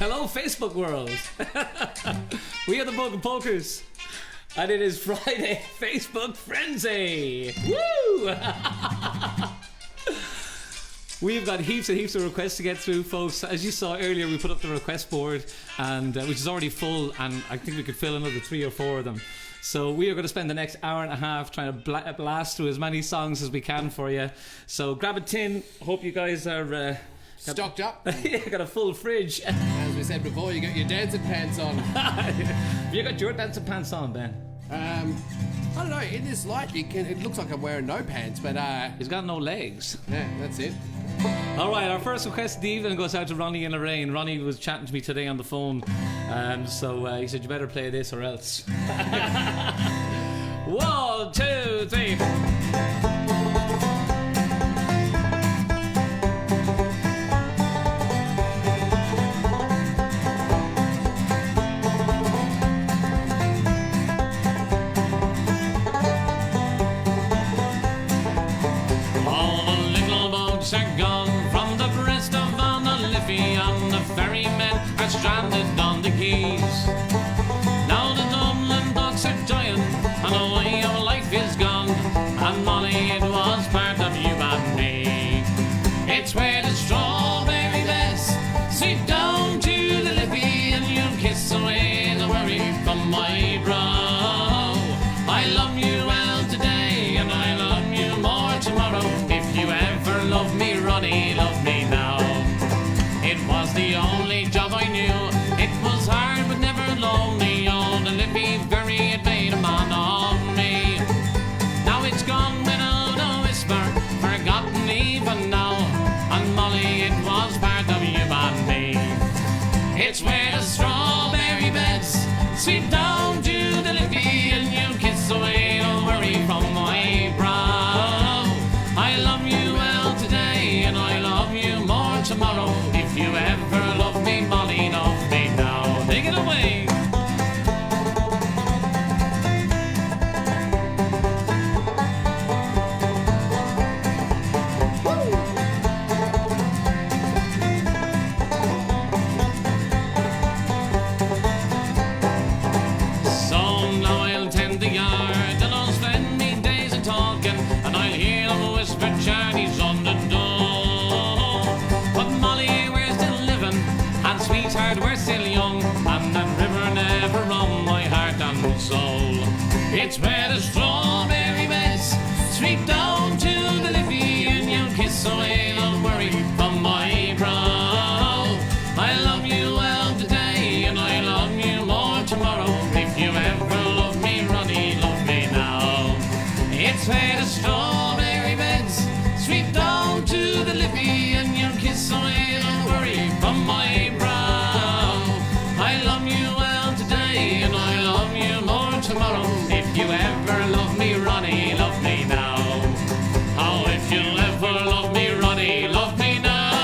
Hello, Facebook world. We are the Poke Pokers. And it is Friday, Facebook Frenzy. Woo! We've got heaps and heaps of requests to get through, folks. As you saw earlier, we put up the request board, and which is already full, and I think we could fill another 3 or 4 of them. So we are going to spend the next hour and a half trying to blast through as many songs as we can for you. So grab a tin. Hope you guys are... stocked up. Yeah, got a full fridge. As we said before, you got your dancing pants on. Have you got your dancing pants on, Ben? I don't know, in this light it looks like I'm wearing no pants, but He's got no legs. yeah, that's it. Alright, our first request of the evening goes out to Ronnie and Lorraine. Ronnie was chatting to me today on the phone, so he said you better play this or else. 1, 2, 3. Are gone from the breast of Anna Liffey, and the ferrymen are stranded on the quays. Now the Dublin docks are dying, and the way of life is gone, and Molly, it was part of you and me. It's where the strawberry beds sit down to the Liffey, and you'll kiss away the worry from my brow. I love you well today, and I love you more tomorrow. If you ever love me, Ronnie, love me now. It was the only job I knew. It was hard but never lonely. Oh, the Liffey Ferry, it made a man of me. Now it's gone without a whisper, forgotten even now. And Molly, it was part of you and me. It's where the strawberry beds sweep down to the Liffey, and you kiss away all worry from my brow. I love you well today, and I love you more tomorrow. If you ever love me, Molly, love me now. Take it away. So now I'll tend the yard, and I'll spend me days a talking, and I'll hear them whisper Charlie's on the door. But Molly, we're still living, and sweetheart, we're still young, and that river never run my heart and soul. It's where the strawberry beds sweep down to the Liffey, and you kiss away the worry from my brow. I love you well today, and I love you more tomorrow. If you ever love me, Ronnie, love me now. It's where the strawberry beds sweep down to the Liffey, and you kiss away the worry from my brow. I love you well today, and I love you more tomorrow. If you ever love me, Ronnie, love me now. Oh, if you ever love me, Ronnie, love me now.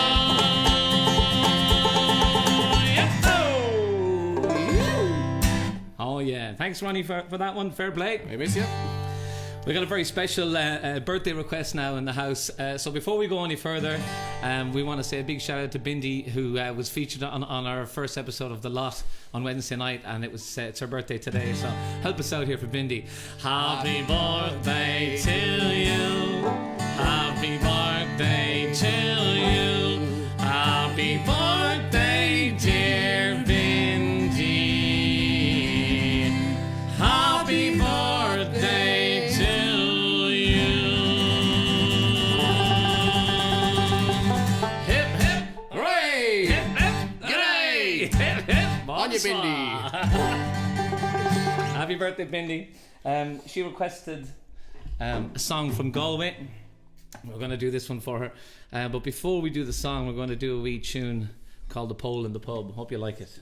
Oh yeah, thanks Ronnie for that one. Fair play. I miss you. We got a very special birthday request now in the house. So before we go any further, we want to say a big shout out to Bindi, who was featured on our first episode of The Lot on Wednesday night, and it's her birthday today. So help us out here for Bindi. Happy birthday to you. Happy birthday to you. Happy birthday, dear Bindi. Happy birthday to you. Hip hip Hooray! hip hip hooray! Hip hip On you, bonsoir. Bindi. Happy birthday, Bindi. She requested a song from Galway. We're going to do this one for her. But before we do the song, we're going to do a wee tune called The Pole in the Pub. Hope you like it.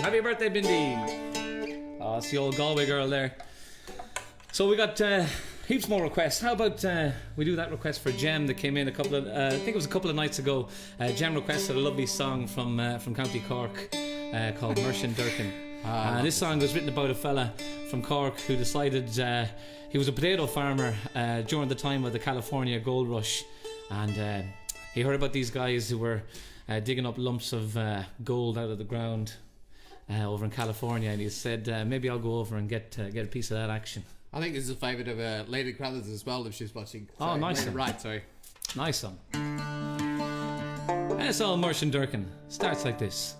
Happy birthday, Bindi. Oh, it's the old Galway girl there. So we got heaps more requests. How about we do that request for Jem that came in a couple of, I think it was a couple of nights ago. Jem requested a lovely song from County Cork called Merchant Durkin. This song was written about a fella from Cork who decided he was a potato farmer during the time of the California gold rush, and he heard about these guys who were digging up lumps of gold out of the ground over in California, and he said maybe I'll go over and get a piece of that action. I think this is a favourite of Lady Crothers as well, if she's watching. Oh, nice one. Right, sorry. Nice one. And it's all Merchant Durkin. Starts like this.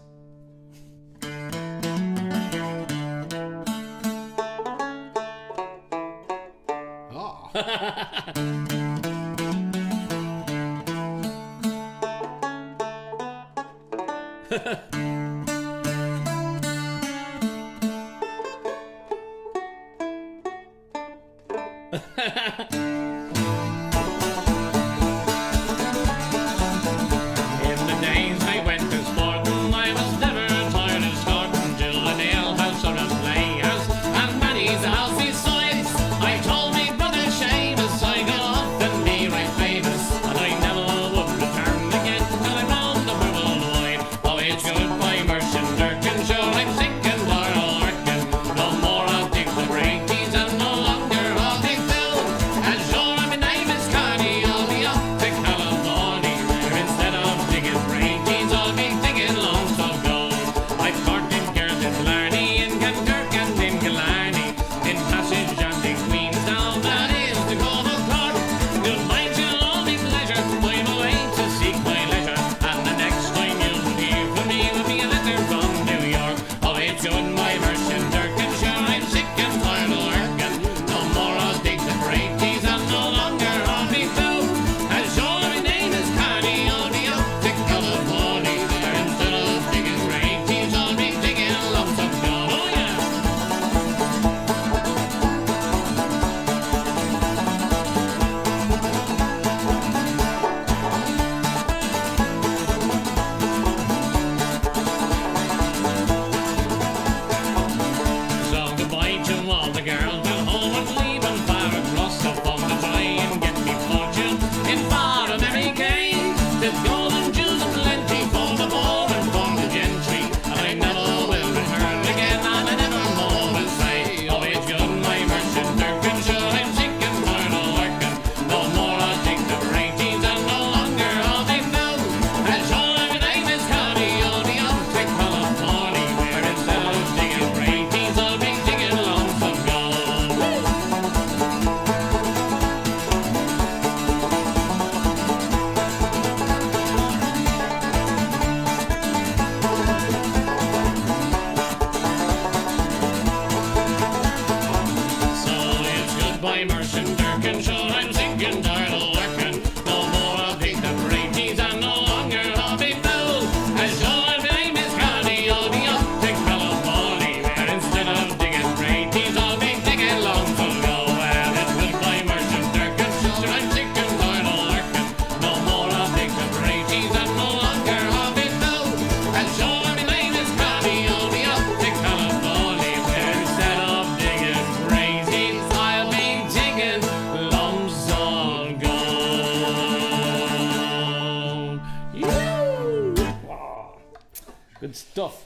Good stuff.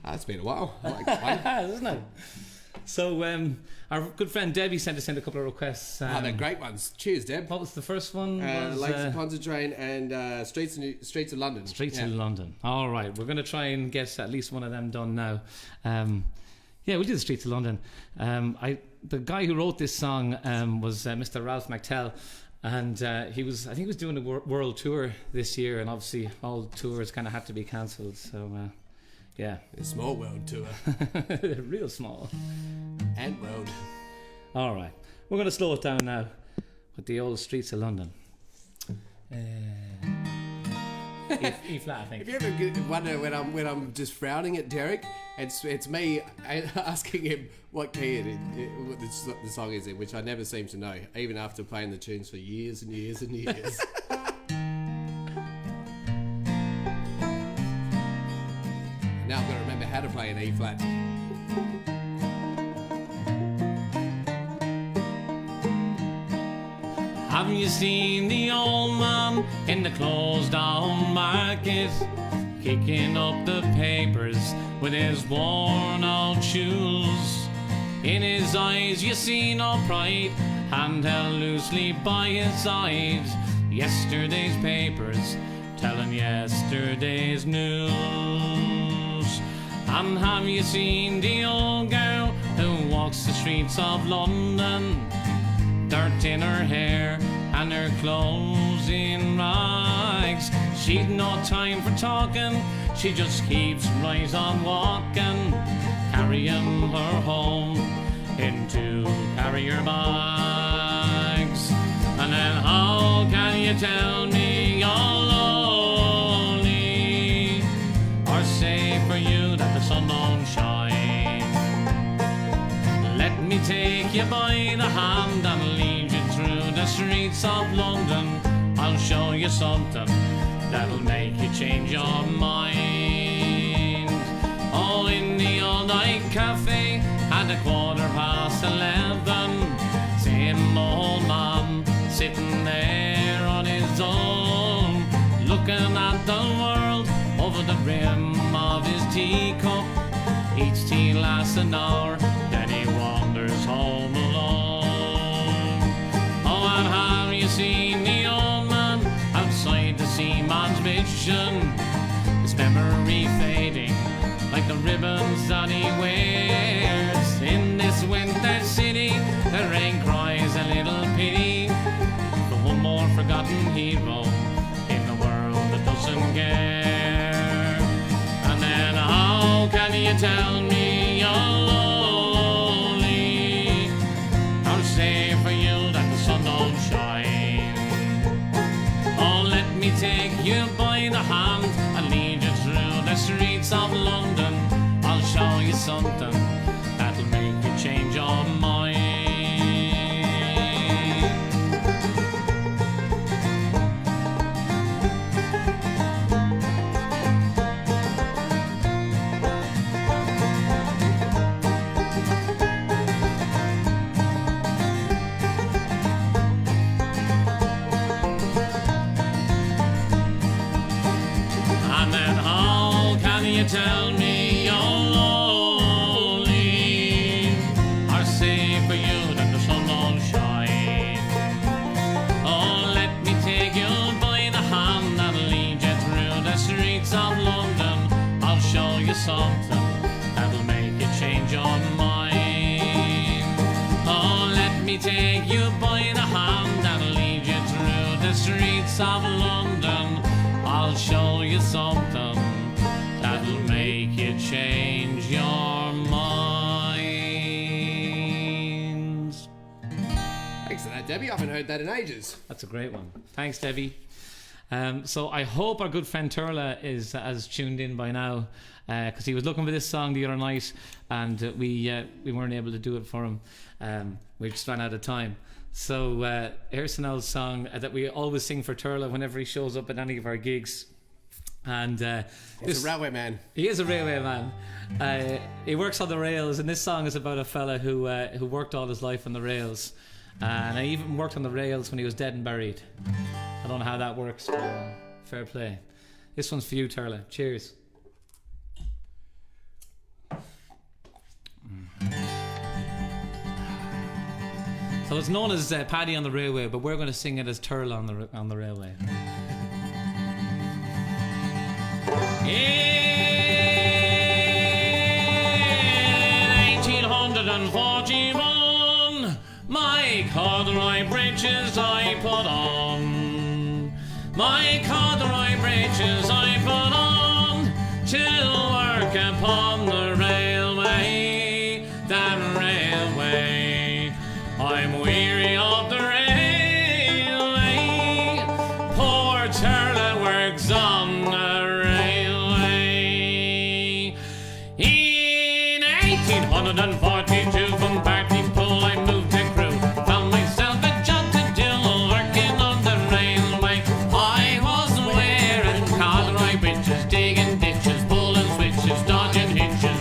That's been a while. I like that one. Isn't it? So our good friend Debbie sent us in a couple of requests. They're great ones. Cheers, Deb. What was the first one? Lakes of Pontchartrain and Streets of London. Streets of London. All right, we're going to try and get at least one of them done now. Yeah, we'll do the Streets of London. The guy who wrote this song was Mr. Ralph McTell, and I think he was doing a world tour this year, and obviously all tours kind of had to be cancelled. So yeah, a small world tour. Real small. Ant Road. All right, we're going to slow it down now with the old Streets of London. E flat, I think. If you ever wonder when I'm just frowning at Derek, it's me asking him what key the song is in, which I never seem to know, even after playing the tunes for years and years and years. Now I've got to remember how how to play an E flat. Have you seen the old man in the closed down market, kicking up the papers with his worn out shoes? In his eyes you see no pride, hand held loosely by his side. Yesterday's papers telling yesterday's news. And have you seen the old girl who walks the streets of London, dirt in her hair and her clothes in rags? She'd no time for talking, she just keeps right on walking, carrying her home in 2 carrier bags. And then how can you tell me you're lonely, or say for you that the sun don't shine? Let me take you by the hand and lead you through the streets of London. I'll show you something that'll make you change your mind. Oh, in the all-night cafe at 11:15, same old man sitting there on his own, looking at the world over the rim of his teacup. Each tea lasts an hour, then he wanders home alone. Oh, and have you seen the old man outside the seaman's mission? His memory fading like the ribbons that he wears. In this winter city, the rain cries a little pity for one more forgotten hero in the world that doesn't care. And then how can you tell me you're lonely, or say for you that the sun don't shine? Oh, let me take you by the hand and lead you through the streets of London. I'll show you something that'll make you change your mind. And then how can you tell me you're lonely, or say for you that the sun don't shine? Oh, let me take you by the hand and lead you through the streets of London. I'll show you something that'll make you change your mind. Oh, let me take you by the hand and lead you through the streets of London. I'll show you something that'll make you change your minds. Thanks for that, Debbie. I haven't heard that in ages. That's a great one. Thanks, Debbie. So I hope our good friend Turla has tuned in by now, because he was looking for this song the other night, and we weren't able to do it for him. We just ran out of time. So here's an old song that we always sing for Turla whenever he shows up at any of our gigs. And He's a railway man. he is a railway man. He works on the rails, and this song is about a fella who worked all his life on the rails, and I even worked on the rails when he was dead and buried. I don't know how that works, but fair play. This one's for you, Turla. Cheers. So it's known as Paddy on the Railway, but we're going to sing it as Turla on the railway. In 1841, my corduroy breeches I put on. My corduroy breeches I put on to work upon the railway, that railway. I'm weary of the railway. Poor Turla works on the railway. In 1842, from Bartypool I moved to Crewe. Found myself a job to do, working on the railway. I was wearing corduroy breeches, digging ditches, pulling switches, dodging hitches.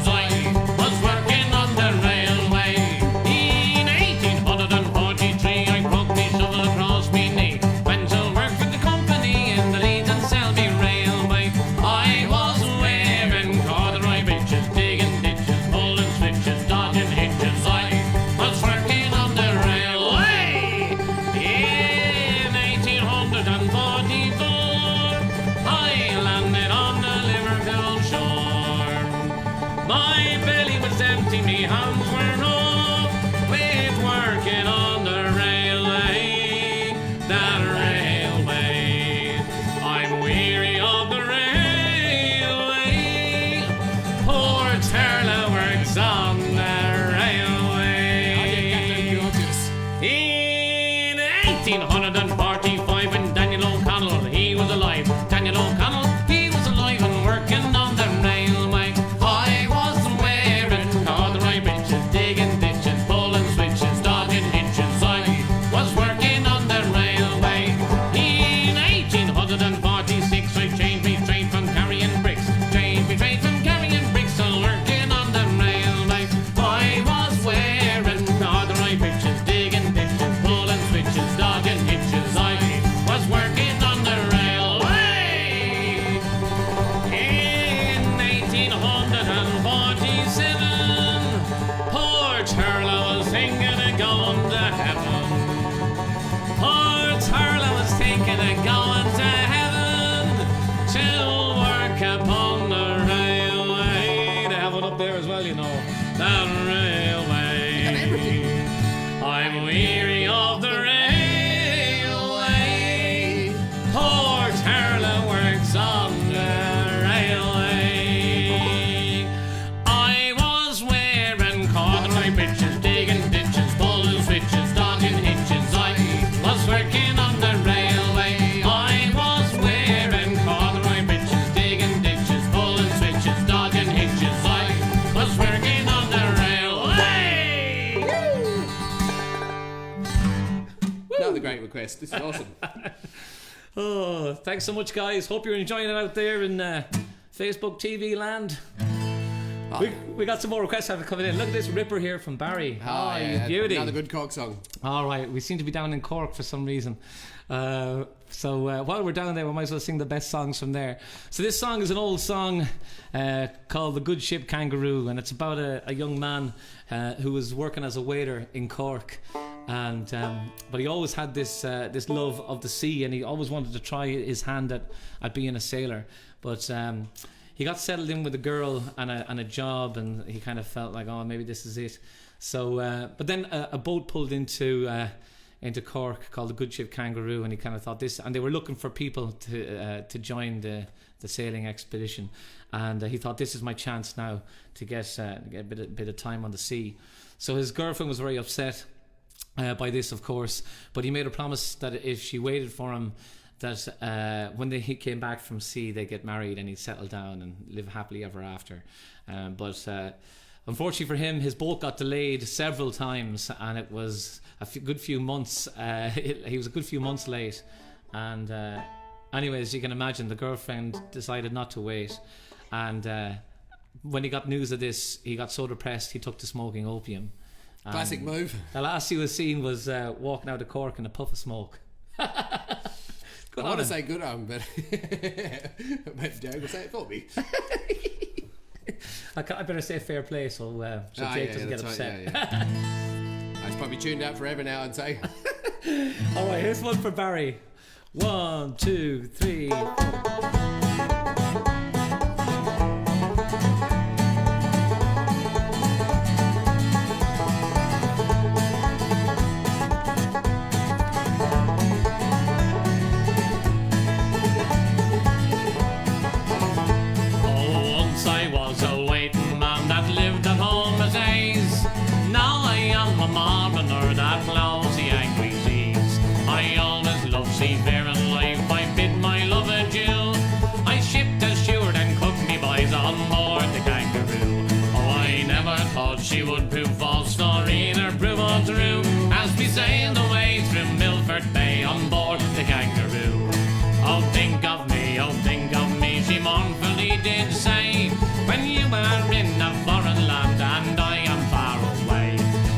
my belly was empty, me hands were up with working on the railway, that railway. I'm weary of the railway. Poor Turlough works on the railway. In 1845, when Daniel O'Connell, he was alive. Daniel O'Connell, he was alive and working on the railway. I was wearing corduroy breeches, digging ditches, pulling switches, dodging hitches. I was working on the railway. In 1846, I changed me trade from carrying bricks. Changed me trade from carrying bricks and working on the railway. I was wearing corduroy breeches, digging ditches, pulling switches, dodging hitches. I was working on the railway. In 1847, poor Turlough was thinking of going to heaven. Poor Turlough was thinking of going to heaven to work upon the railway. They have it up there as well, you know. That railway. I'm weary of the railway. Poor Turlough works on the railway. I was wearing corduroy breeches, digging ditches, pulling switches, dodging hitches. I was working on the railway. I was wearing corduroy breeches, digging ditches, pulling switches, dodging hitches. I was working on the railway. Another great request. This is awesome. Oh, thanks so much, guys. Hope you're enjoying it out there in Facebook TV land. We got some more requests coming in. Look at this ripper here from Barry. Oh, you yeah, beauty. another good cock song. All right, we seem to be down in Cork for some reason. So while we're down there, we might as well sing the best songs from there. So this song is an old song called The Good Ship Kangaroo, and it's about a young man who was working as a waiter in Cork. And but he always had this love of the sea, and he always wanted to try his hand at being a sailor. But he got settled in with a girl and a job, and he kind of felt like, oh, maybe this is it. So, but then a boat pulled into Cork called the Good Ship Kangaroo, and he kind of thought this, and they were looking for people to join the sailing expedition, and he thought, this is my chance now to get a bit of time on the sea. So his girlfriend was very upset by this, of course, but he made a promise that if she waited for him, that when he came back from sea, they'd get married and he'd settle down and live happily ever after. But unfortunately for him, his boat got delayed several times, and it was good few months. He was a good few months late, and anyway, as you can imagine, the girlfriend decided not to wait, and when he got news of this, he got so depressed he took to smoking opium. Classic move. The last he was seen was walking out of Cork in a puff of smoke. I want to say good on, but Derek will say it for me. I better say fair play, so Jake doesn't get upset. Yeah. I should probably tuned out forever now and say. All right, here's one for Barry. 1, 2, 3. Seafaring life, I bid my love adieu. I shipped a steward and cooked me boys on board the Kangaroo. Oh, I never thought she would prove false, nor either prove untrue, as we sailed away through Milford Bay on board the Kangaroo. Oh, think of me, she mournfully did say, when you are in a foreign land and I am far away.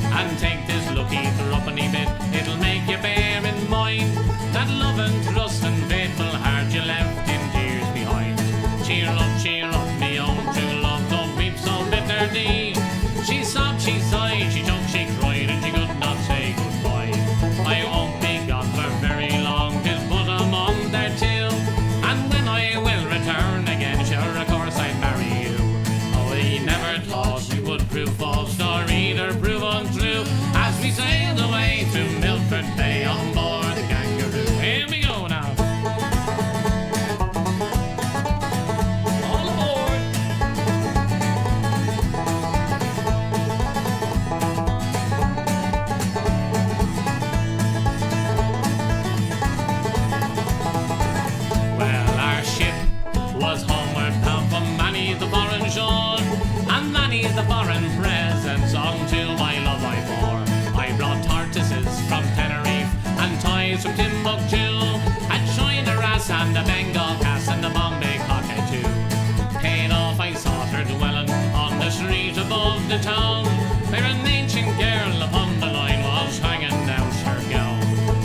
And take this lucky threepenny bit, it'll make you bear in mind that love and trust and faithful heart you left in tears behind. Cheer up, me own true love, don't weep so bitterly. She sobbed, she sighed, she choked, she cried, and she could not say goodbye. I won't be gone for very long, 'tis but a month or two, and when I will return again, sure of course I'd marry you. Oh, he never thought these the foreign presents unto my love I bore. I brought tortoises from Tenerife and toys from Timbuktu, a China Ras and a Bengal Cass and a Bombay cockatoo. Paid off I sought her dwelling on the street above the town, where an ancient girl upon the line was hanging out her gown.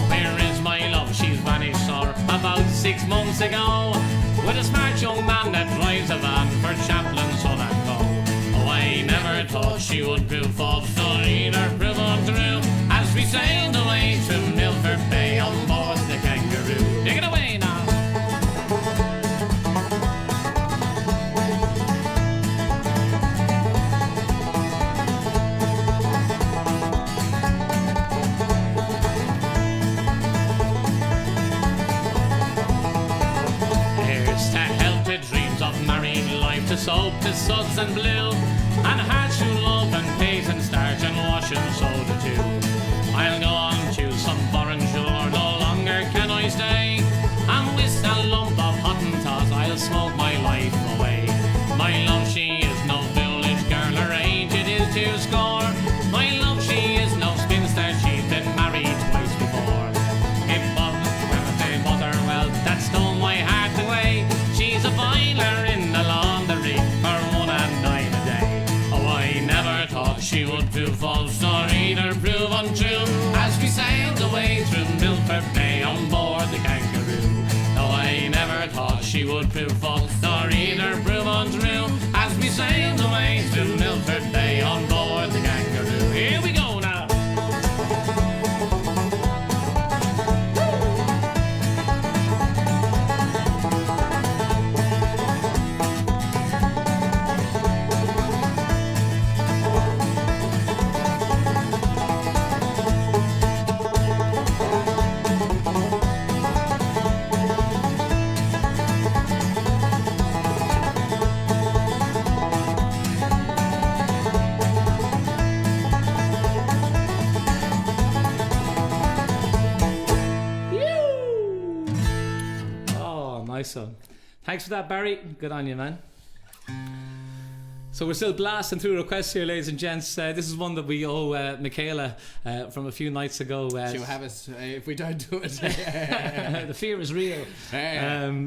Where is my love? She's vanished, sir, about 6 months ago, with a smart young man that drives a van for Chaplin's son and co. Oh, I never thought she would prove false, nor either prove untrue, as we sailed away to Milford Bay on board the Kangaroo. Take it away now. Here's to healthy dreams of married life, to soap, to suds and blue, and hearts who love and pays and starch and wash and soda too. I'll go on to some foreign shore, no longer can I stay, and with a lump of Hottentots I'll smoke my life away. My love, she is no village girl, her age it is 2 score. My love, she is no spinster, she's been married twice before. It wasn't Wednesday, was her wealth that stole my heart away. She's a boiler in the laundry for 1 and 9 a day. Oh, I never thought she would prove false, nor either prove untrue, as we sailed away through Milford Bay on board the Kangaroo. No, I never thought she would prove false, nor either prove untrue, as we sailed away through Milford Bay on board the Kangaroo. Here we go now. Oh, nice one. Thanks for that, Barry. Good on you, man. So we're still blasting through requests here, ladies and gents. This is one that we owe Michaela from a few nights ago. She'll have us if we don't do it. The fear is real.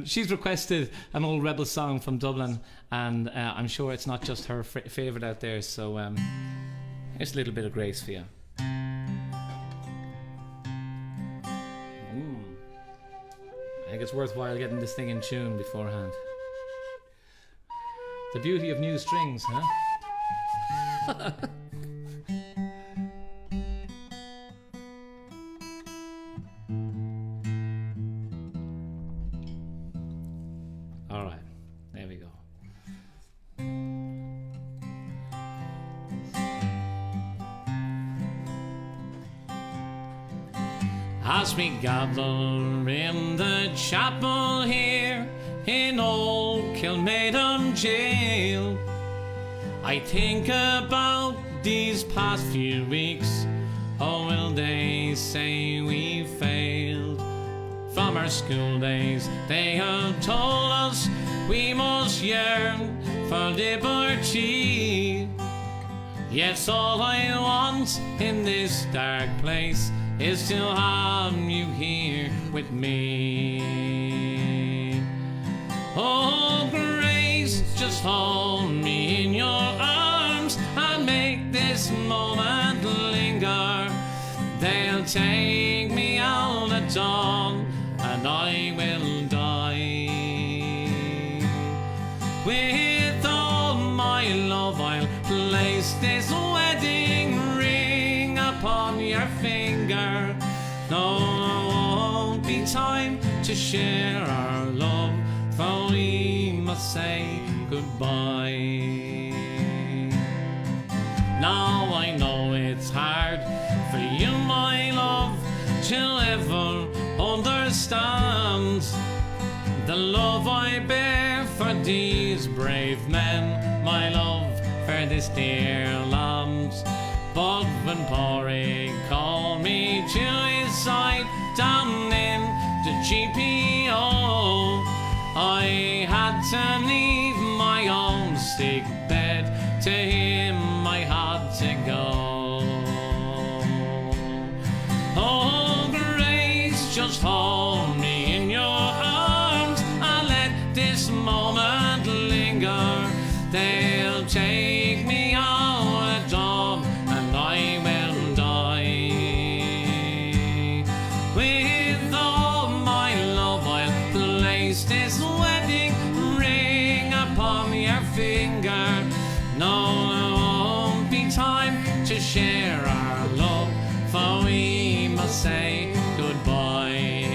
She's requested an old rebel song from Dublin, and I'm sure it's not just her favourite out there. So here's a little bit of grace for you. I think it's worthwhile getting this thing in tune beforehand. The beauty of new strings, huh? All right, there we go. As we gather in the chapel here in old Kilmainham jail, I think about these past few weeks. Oh, will they say we failed? From our school days they have told us we must yearn for liberty. Yes, all I want in this dark place is to have you here with me. Oh, grace, just hold me in your arms and make this moment linger. They'll take me out at dawn and I will die. With all my love I'll place this wedding ring upon your finger. No, there won't be time to share our love, for we must say goodbye. Now I know it's hard for you, my love, to ever understand the love I bear for these brave men, my love for this dear land. But when Porrig called me to his side down in the GPO, I had to leave my own sick bed to hear to go. Oh, Grace, just hold me in your arms and let this moment linger. They'll take me out at dawn and I will die. With all my love I'll place this wedding ring upon your finger. No, there won't be time to share our love, for we must say goodbye.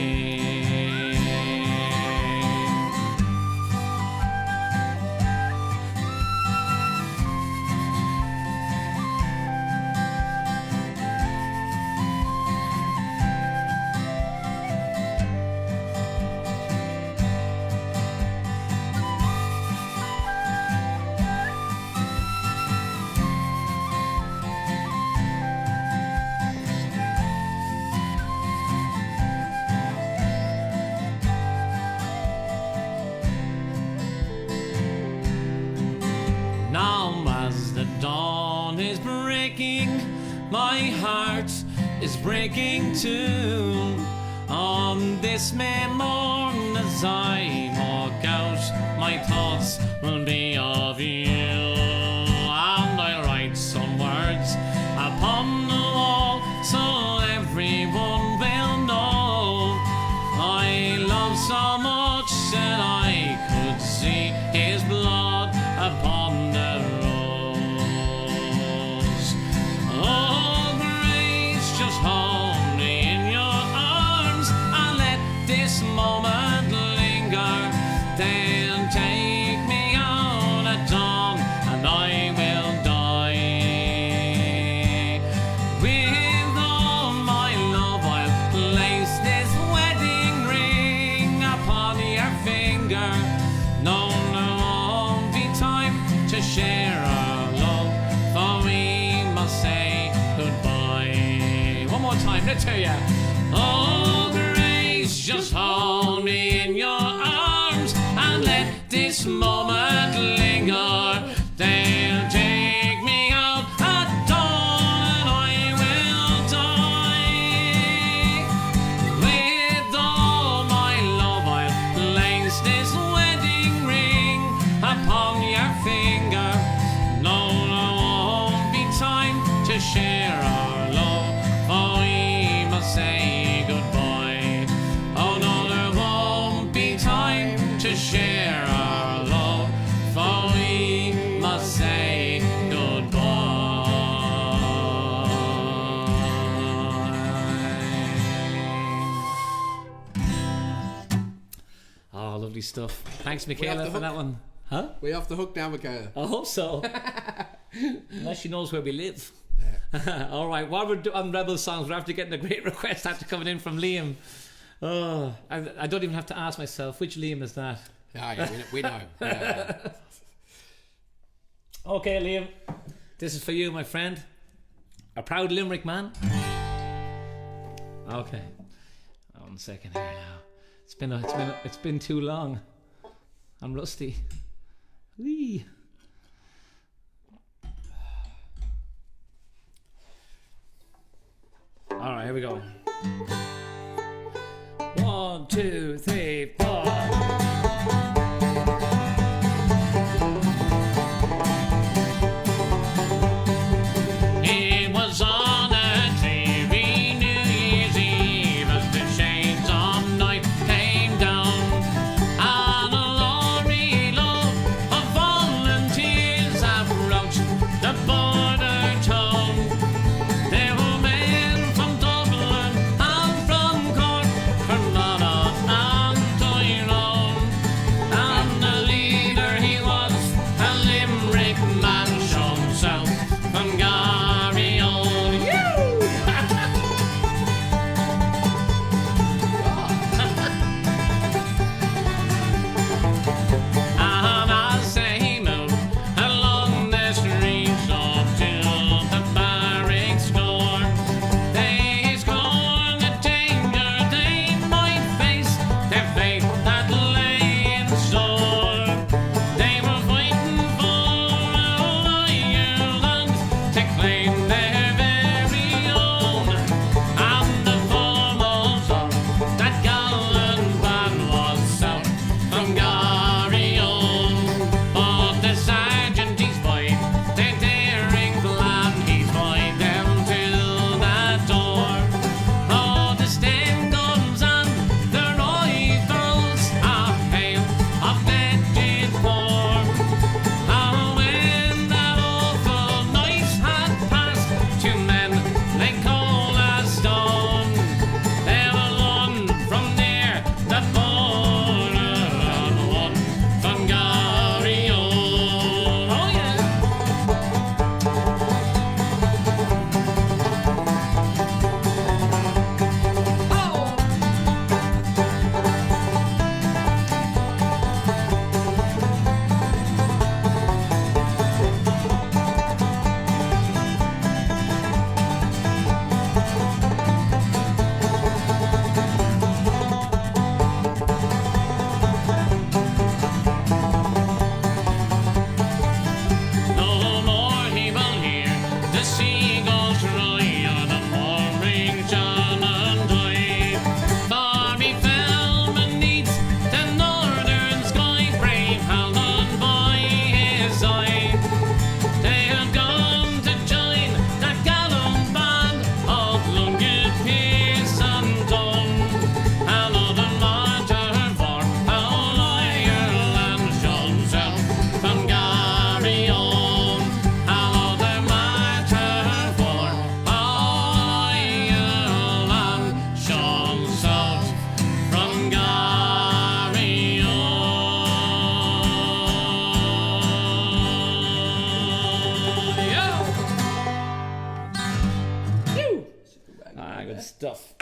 Now as the dawn is breaking, my heart is breaking too. On this May morn as I walk out, my thoughts will be of you. And I'll write some words upon the wall so everyone will know I love so much that I could see his blood upon the rose. Oh, Grace, just hold me in your arms and let this moment linger. They'll take me out at dawn and I will die. With all my love I'll place this wedding ring upon your finger. No, there won't be time to share our love, for we must say goodbye. One more time, let's hear ya. Oh, Grace, just hold me in your arms and let this moment linger. They'll take me out at dawn and I will die. With all my love I'll place this wedding ring upon your finger. No, there won't be time to share our love, for we must say goodbye. Oh no, there won't be time to share our love, for we must say goodbye. Oh, lovely stuff. Thanks, off Michaela, the for that hook? one. Huh? We're off the hook now, Michaela. I hope so. Unless she knows where we live. All right, while we're on Rebel Songs, we're after getting a great request after coming in from Liam. Oh, I don't even have to ask myself, which Liam is that? Yeah, we know. Yeah. Okay, Liam, this is for you, my friend. A proud Limerick man. Okay. 1 second here now. It's been too long. I'm rusty. Whee. All right, here we go. 1, 2, 3, 4. It was on a dreary New Year's Eve as the shades of night came down, and a lorry load of volunteers approached the border town. There were men from Dublin and from Cork, from Monaghan and seagulls cry on the morning John and I. For me fell beneath the northern sky, brave Howland by his eye. They had gone to join that gallant band of Lunget, Peace and Dun. Another martyr for our Ireland shows out from Gary on. Another martyr for our Ireland shows out from Gary on. Yeah. Good stuff.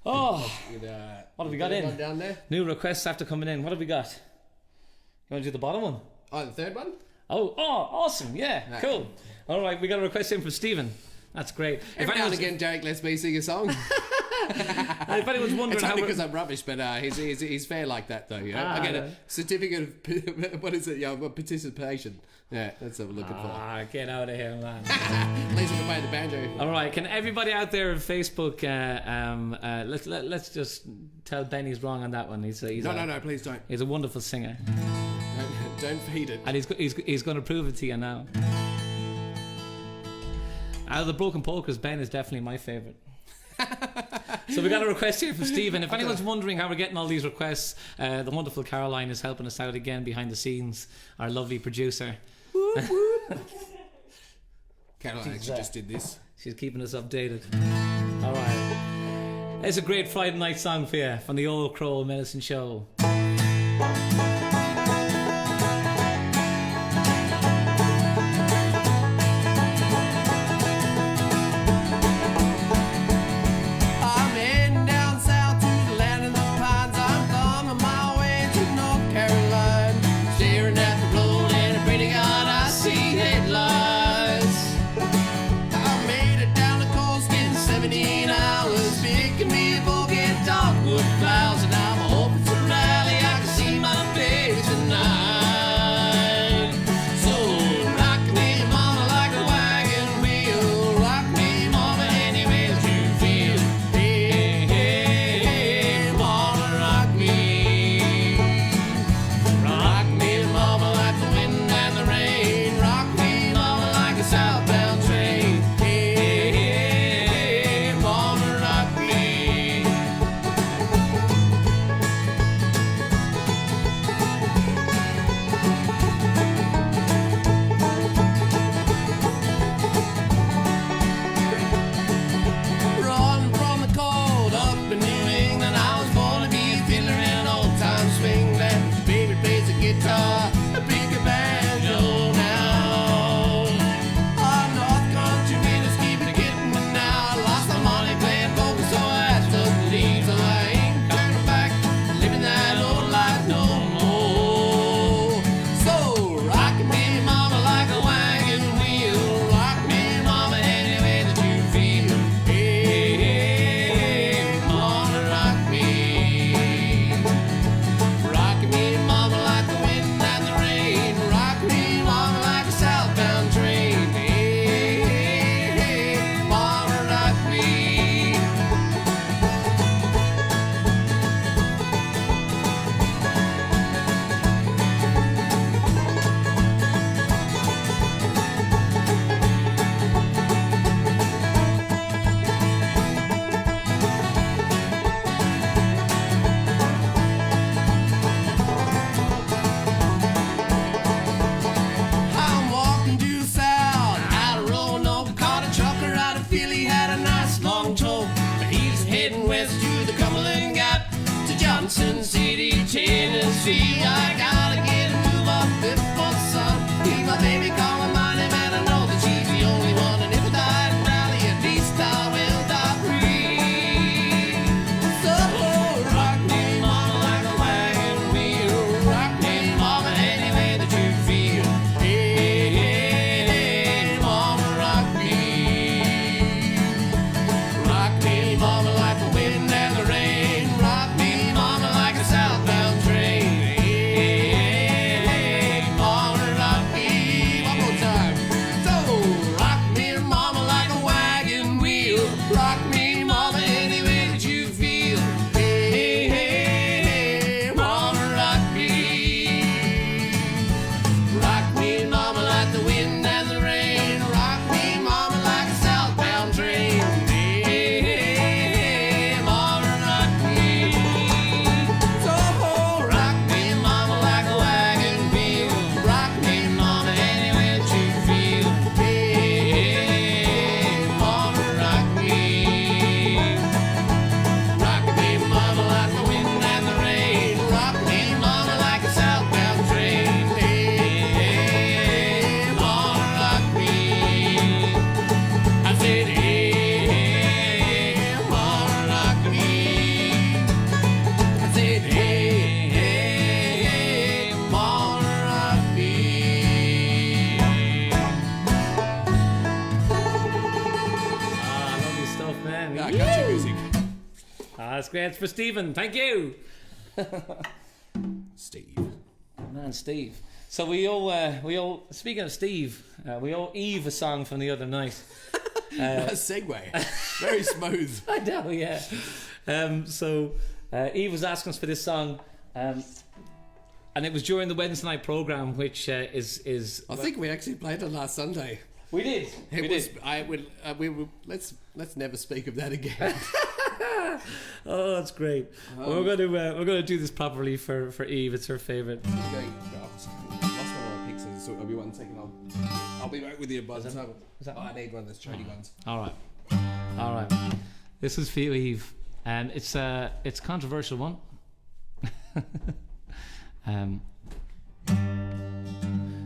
Oh, what have we got in? One down there. New requests after coming in. What have we got? You want to do the bottom one? Oh, the third one. Oh, awesome. Yeah, Right. cool. All right, we got a request in from Stephen. That's great. Every now and anyone's- again, Derek lets me sing a song. if anyone's wondering It's how only we're- because I'm rubbish, but he's fair like that though. You know, Ah, I get yeah. a certificate of what is it? Yeah, participation. Yeah, that's what we're looking get out of here, man. for. At least I can play the banjo. All right, can everybody out there on Facebook, let's just tell Ben he's wrong on that one. He's No, please don't. He's a wonderful singer, Don't feed it. and he's going to prove it to you now. Out of the Broken Polkas, Ben is definitely my favourite. So we got a request here from Stephen. If anyone's wondering how we're getting all these requests, the wonderful Caroline is helping us out again behind the scenes, our lovely producer. Caroline actually just did this. She's keeping us updated. All right. It's a great Friday night song for you from the Old Crow Medicine Show. I'm heading down south to the land of the pines. I'm thumbing my way to North Carolina. Staring at the road and I pray to God I see headlights. I made it down the coast in 17 hours, picking me a bogey dogwood flowers, and I'm hoping to rally That's great. It's for Stephen. Thank you. Steve. Man, Steve. So we owe. Speaking of Steve, we owe Eve a song from the other night. Nice segue. Very smooth. I know, yeah. So Eve was asking us for this song, and it was during the Wednesday night program, which is. I think we actually played it last Sunday. We did. Let's never speak of that again. Oh, that's great. We're gonna do this properly for Eve. It's her favourite. Lost one of my pictures, so I'll be 1 second. I'll be back with you by the time. I need one of those trading ones. All right. This is for you, Eve, and it's a controversial one.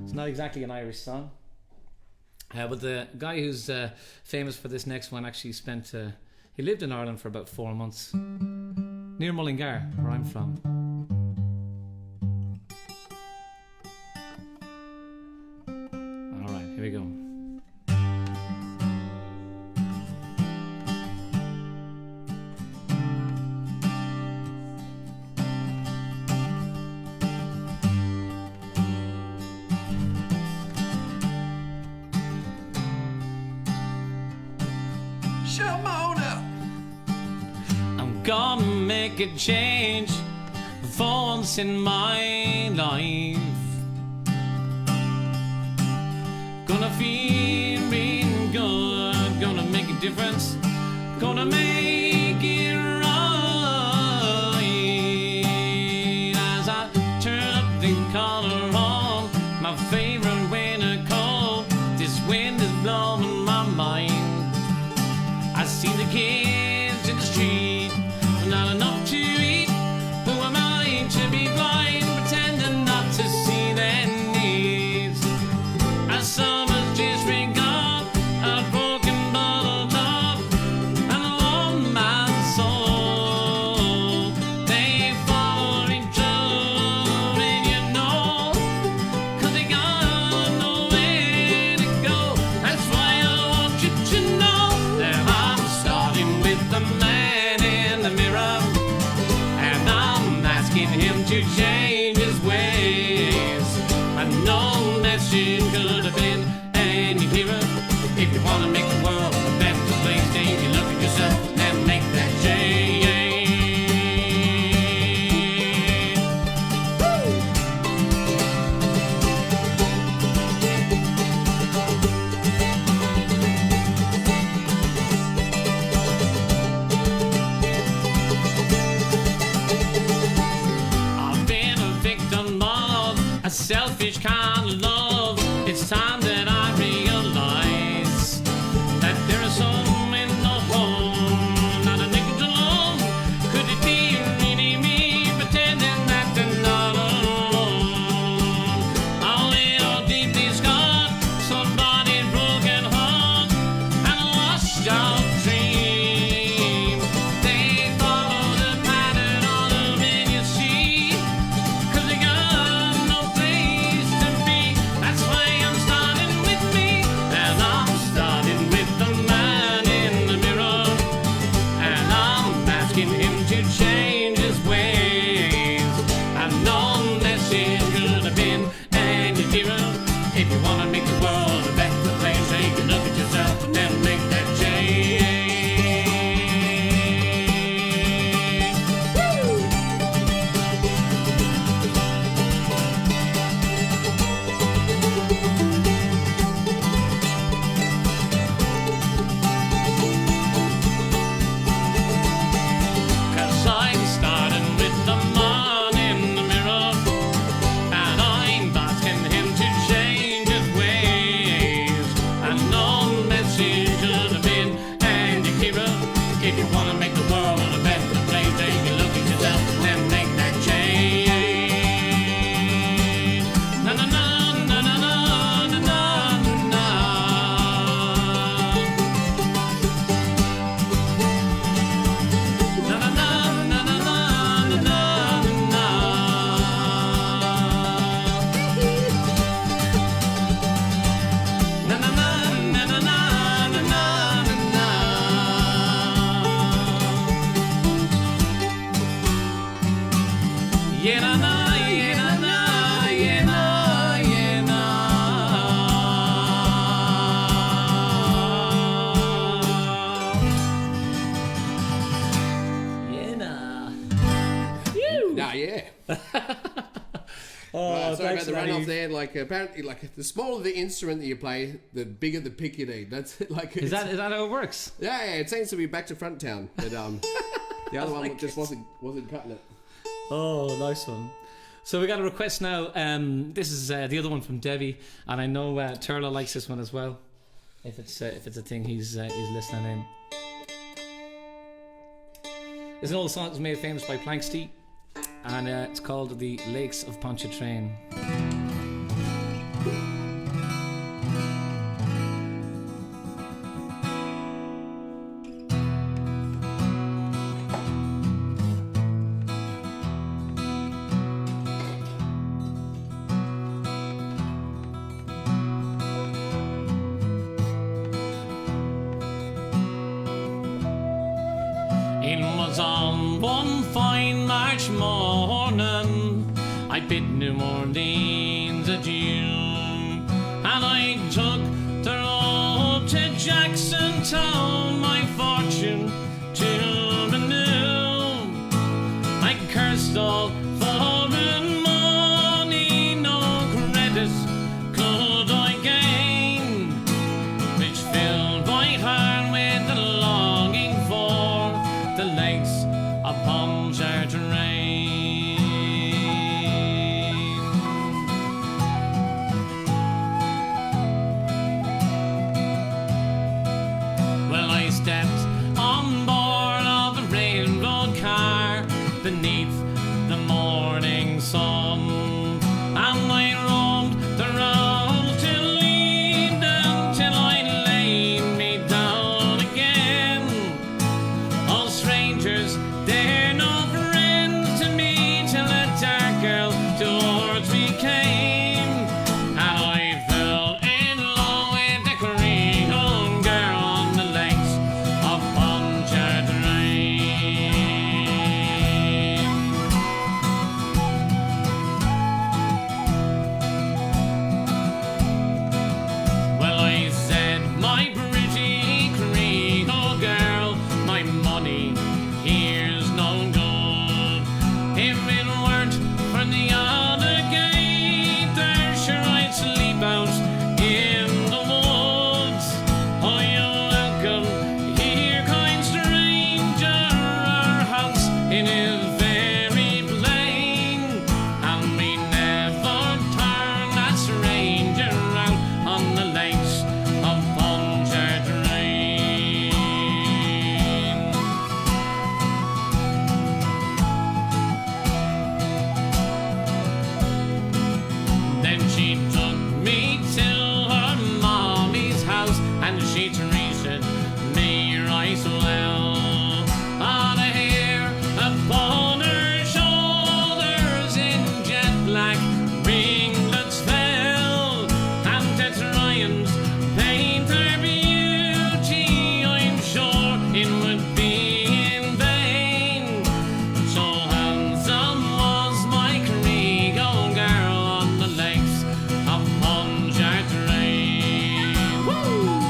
It's not exactly an Irish song, but the guy who's famous for this next one actually spent. He lived in Ireland for about 4 months, near Mullingar, where I'm from. All right, here we go. I'm gonna make a change for once in my life. Gonna feel real good, gonna make a difference, gonna make it right. As I turn up the collar on my favorite winter coat, this wind is blowing my mind. I see the kids in the street, not enough to eat. Who am I to be blind, pretending not to see their needs? As summer's just begun, a broken bottle top and a one man's soul. They follow each other, and you know, 'cause they got nowhere to go. That's why I want you to know that I'm starting about the runoff there. Like apparently, like the smaller the instrument that you play, the bigger the pick you need. That's like Is that how it works? yeah, it seems to be back to front town, but the other one just wasn't cutting it. Oh, nice one. So we got a request now. This is the other one from Debbie, and I know Turlo likes this one as well. If it's a thing he's listening in. It's an old song that was made famous by Planksty, and it's called "The Lakes of Pontchartrain." It was on one fine March morning I bid New Orleans adieu, and I took the road to Jackson Town, my fortune to renew. I cursed all foreign money, no credit could I gain, which filled my heart with the longing for the lakes of Pontchartrain. Well, I stepped on board of a railroad car beneath the morning sun, and I roamed the road till lead down till I laid me down again. All strangers, they're no friends to me, till a dark girl towards me came, and I fell in love with the Creole girl on the lakes of Pontchartrain. Well, I said, my pretty Creole girl, my money here's no good. If it weren't for the other gator, sure I'd sleep out in the woods. Oh, you're welcome here, kind stranger. Our house it is very plain, and we never turn that stranger out on the lakes of Pontchartrain. Then she took me to her mommy's house, and she treated me right well. On a hair upon her shoulders in jet black ringlets fell, and to try and paint her beauty, I'm sure it would be in vain. So handsome was my Creole girl on the lakes of Pontchartrain. Woo!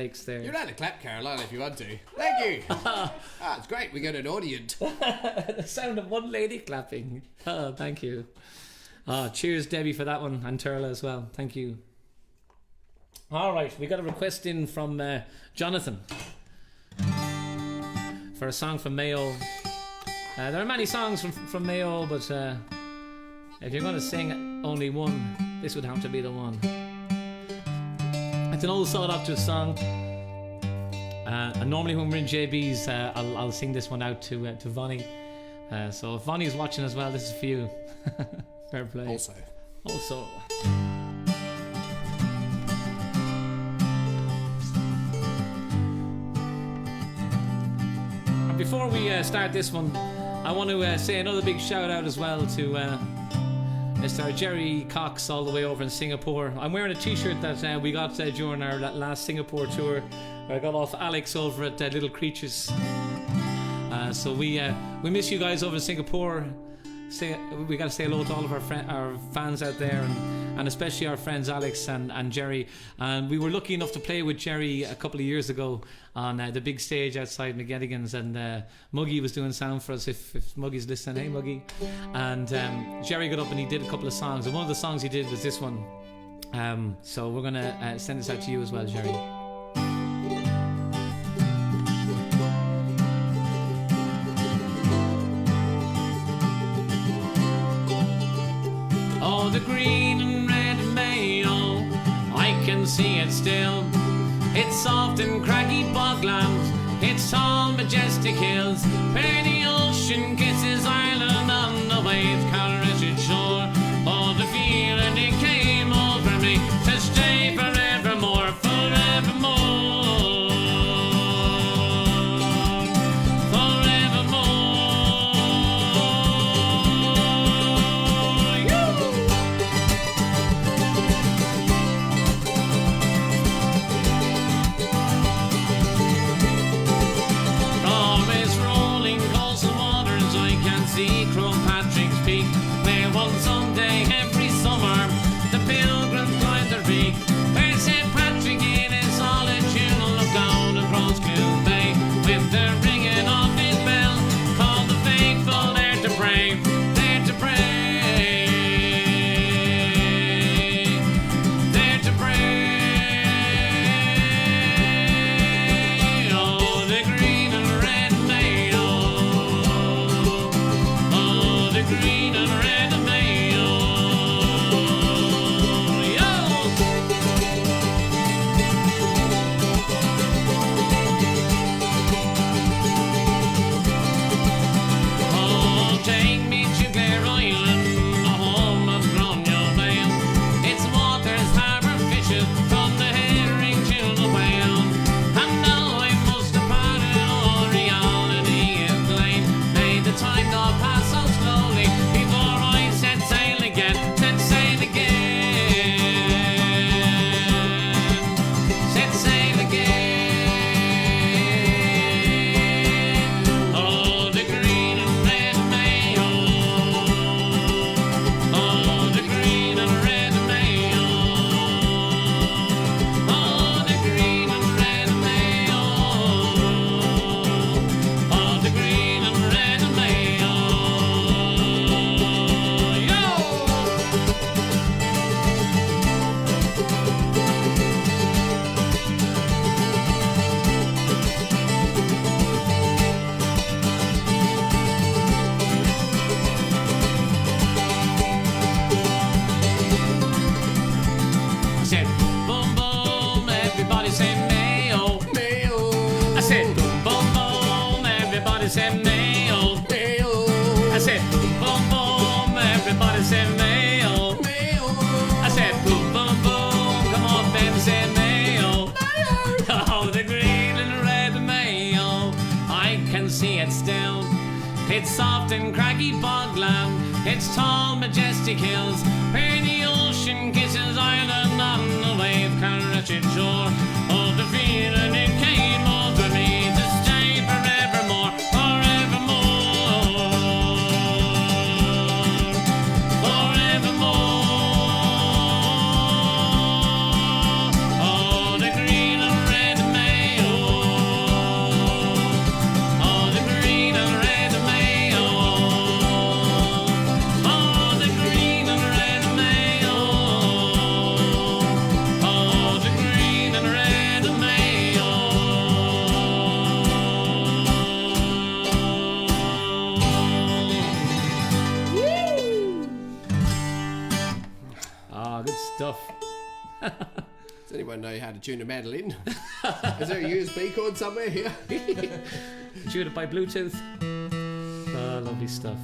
Lakes there. You're allowed to clap, Caroline, if you want to. Thank you. It's great. We got an audience. The sound of one lady clapping. Oh, thank you. Cheers, Debbie, for that one, and Turla as well. Thank you. All right, we got a request in from Jonathan for a song from Mayo. There are many songs from Mayo, but if you're going to sing only one, this would have to be the one. It's an old sought-after song. And normally when we're in JB's, I'll sing this one out to Vonnie. So if Vonnie's watching as well, this is for you. Fair play. Also. And before we start this one, I want to say another big shout out as well to Mr. Jerry Cox all the way over in Singapore. I'm wearing a t-shirt that we got during our last Singapore tour. I got off Alex over at Little Creatures. So we miss you guys over in Singapore. We got to say hello to all of our fans out there, and especially our friends Alex and Jerry. And we were lucky enough to play with Jerry a couple of years ago on the big stage outside McGettigan's, and Muggy was doing sound for us. If Muggy's listening, hey Muggy. And Jerry got up and he did a couple of songs, and one of the songs he did was this one. So we're gonna send this out to you as well, Jerry. Oh, the green and red Mayo, I can see it still. It's soft and craggy bogland, it's tall majestic hills, where the ocean kisses Ireland on the wave caressed shore. Oh, the feeling it came over me to stay forevermore, forevermore. See Patrick's Peak, where one Sunday every summer the pilgrims climb the reek, where St. Patrick in his solitude will look down across Clew Bay with the ringing of his bell, call the faithful there to pray, there to pray, there to pray. Oh, the green and red Mayo, the green and red Mayo. Yo! Oh, take me to Clare Island, the home of Gronyo Vale. Its waters harbour fishes from the herring to the whale. And now I must depart in all reality is plain. May the time not pass so slowly before I set sail again, set sail again, set sail again. Oh, the green and red Mayo, oh, the green and red Mayo, oh, the green and red Mayo, oh, the green and red Mayo. Yo! I said, boom, boom, everybody say Mayo. Mayo. I said, boom, boom, boom, everybody say Mayo. Mayo. I said, boom, boom, everybody say Mayo. Mayo. I said, boom, boom, boom, come on, baby, say Mayo. Oh, the green and red Mayo, I can see it still. It's soft and craggy bogland, it's tall majestic hills, where the ocean kisses Ireland on the wave caressed shore. Oh, the feeling it came over me to stay forevermore, forevermore, forevermore. Oh, the green and red Mayo. anyone know how to tune a mandolin? Is there a USB cord somewhere here? Tune it by Bluetooth. Oh, lovely stuff.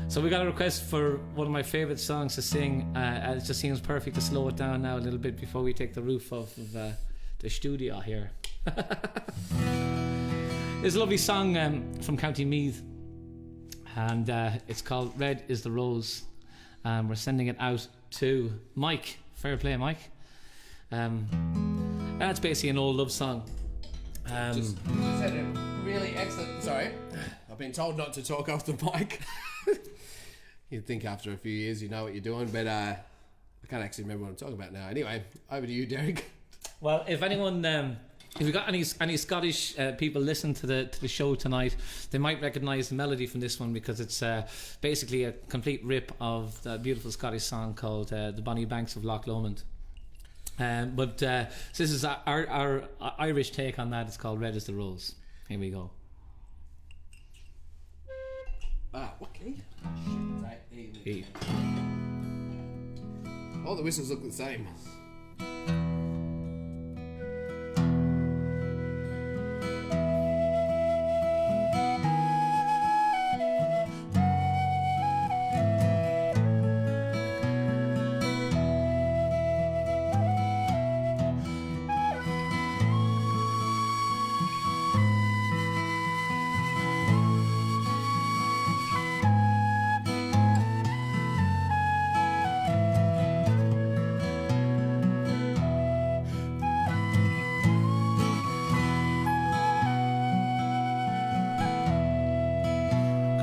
So we got a request for one of my favourite songs to sing. It just seems perfect to slow it down now a little bit before we take the roof off of the studio here. There's a lovely song from County Meath, and it's called Red is the Rose. We're sending it out to Mike. Fair play, Mike. That's basically an old love song. Just said a really excellent. Sorry, I've been told not to talk off the mic. You'd think after a few years you know what you're doing, but I can't actually remember what I'm talking about now. Anyway, over to you, Derek. Well, if anyone, if you got any Scottish people listen to the show tonight, they might recognise the melody from this one, because it's basically a complete rip of the beautiful Scottish song called "The Bonny Banks of Loch Lomond." But so this is our Irish take on that. It's called "Red is the Rose." Here we go. What key? Right, E. All the whistles look the same.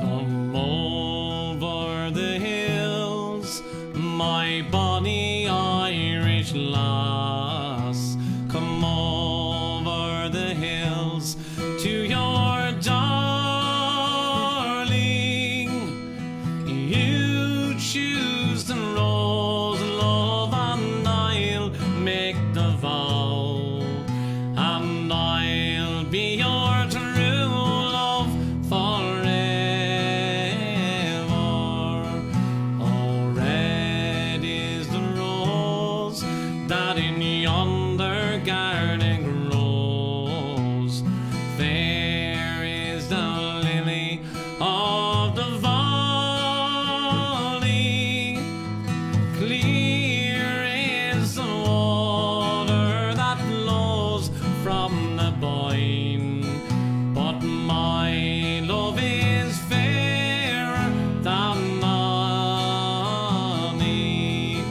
Come over the hills, my bonny Irish lass. Come over the hills to your darling. You choose the rose, love, and I'll make the vow, and I'll be your true love forever. Oh, red is the rose that in yonder garden grows. Fair is the lily of the valley. Clear is the water that flows from the Boyne. But my love is fairer than any.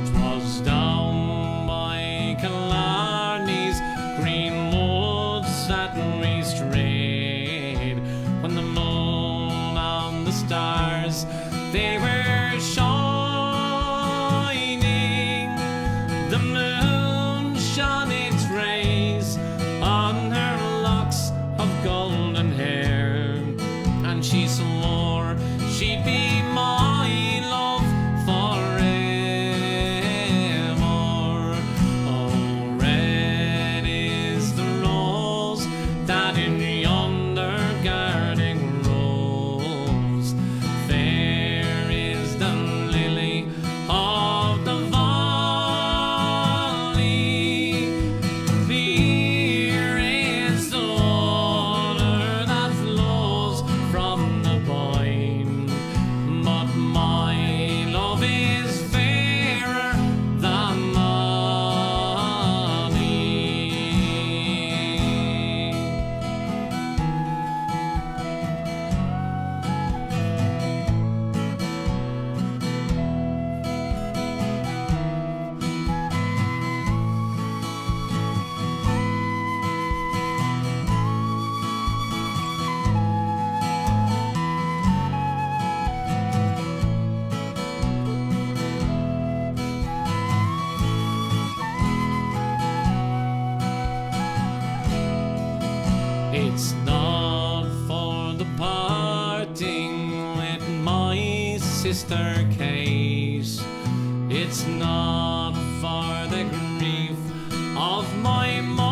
'Twas down by Killarney's green woods that we strayed, when the moon and the stars, they were shining. The moon shone its rays on her locks of golden hair, and she swore she'd be my love forever. Oh, red is the rose that in yonder garden grows. Fair is the lily of the valley. Clear is the water that flows from the Boyne. But my love is fairer than any. It's not for the parting with my sister Kate. It's not for the grief of my mother.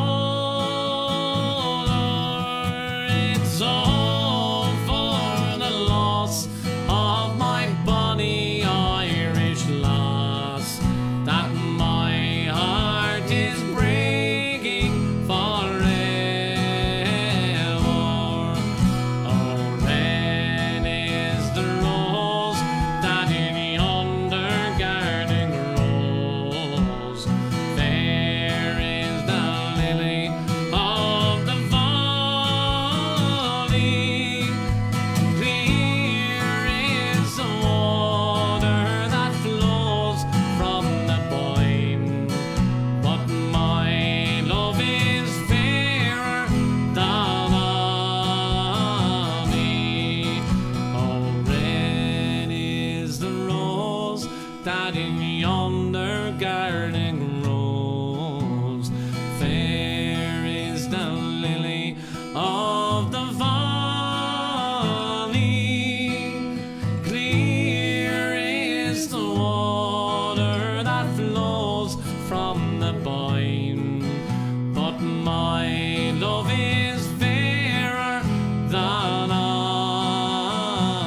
It's all for the loss of my bonny Irish lass, that my heart is breaking. of the valley. Clear is the water that flows from the Boyne, but my love is fairer than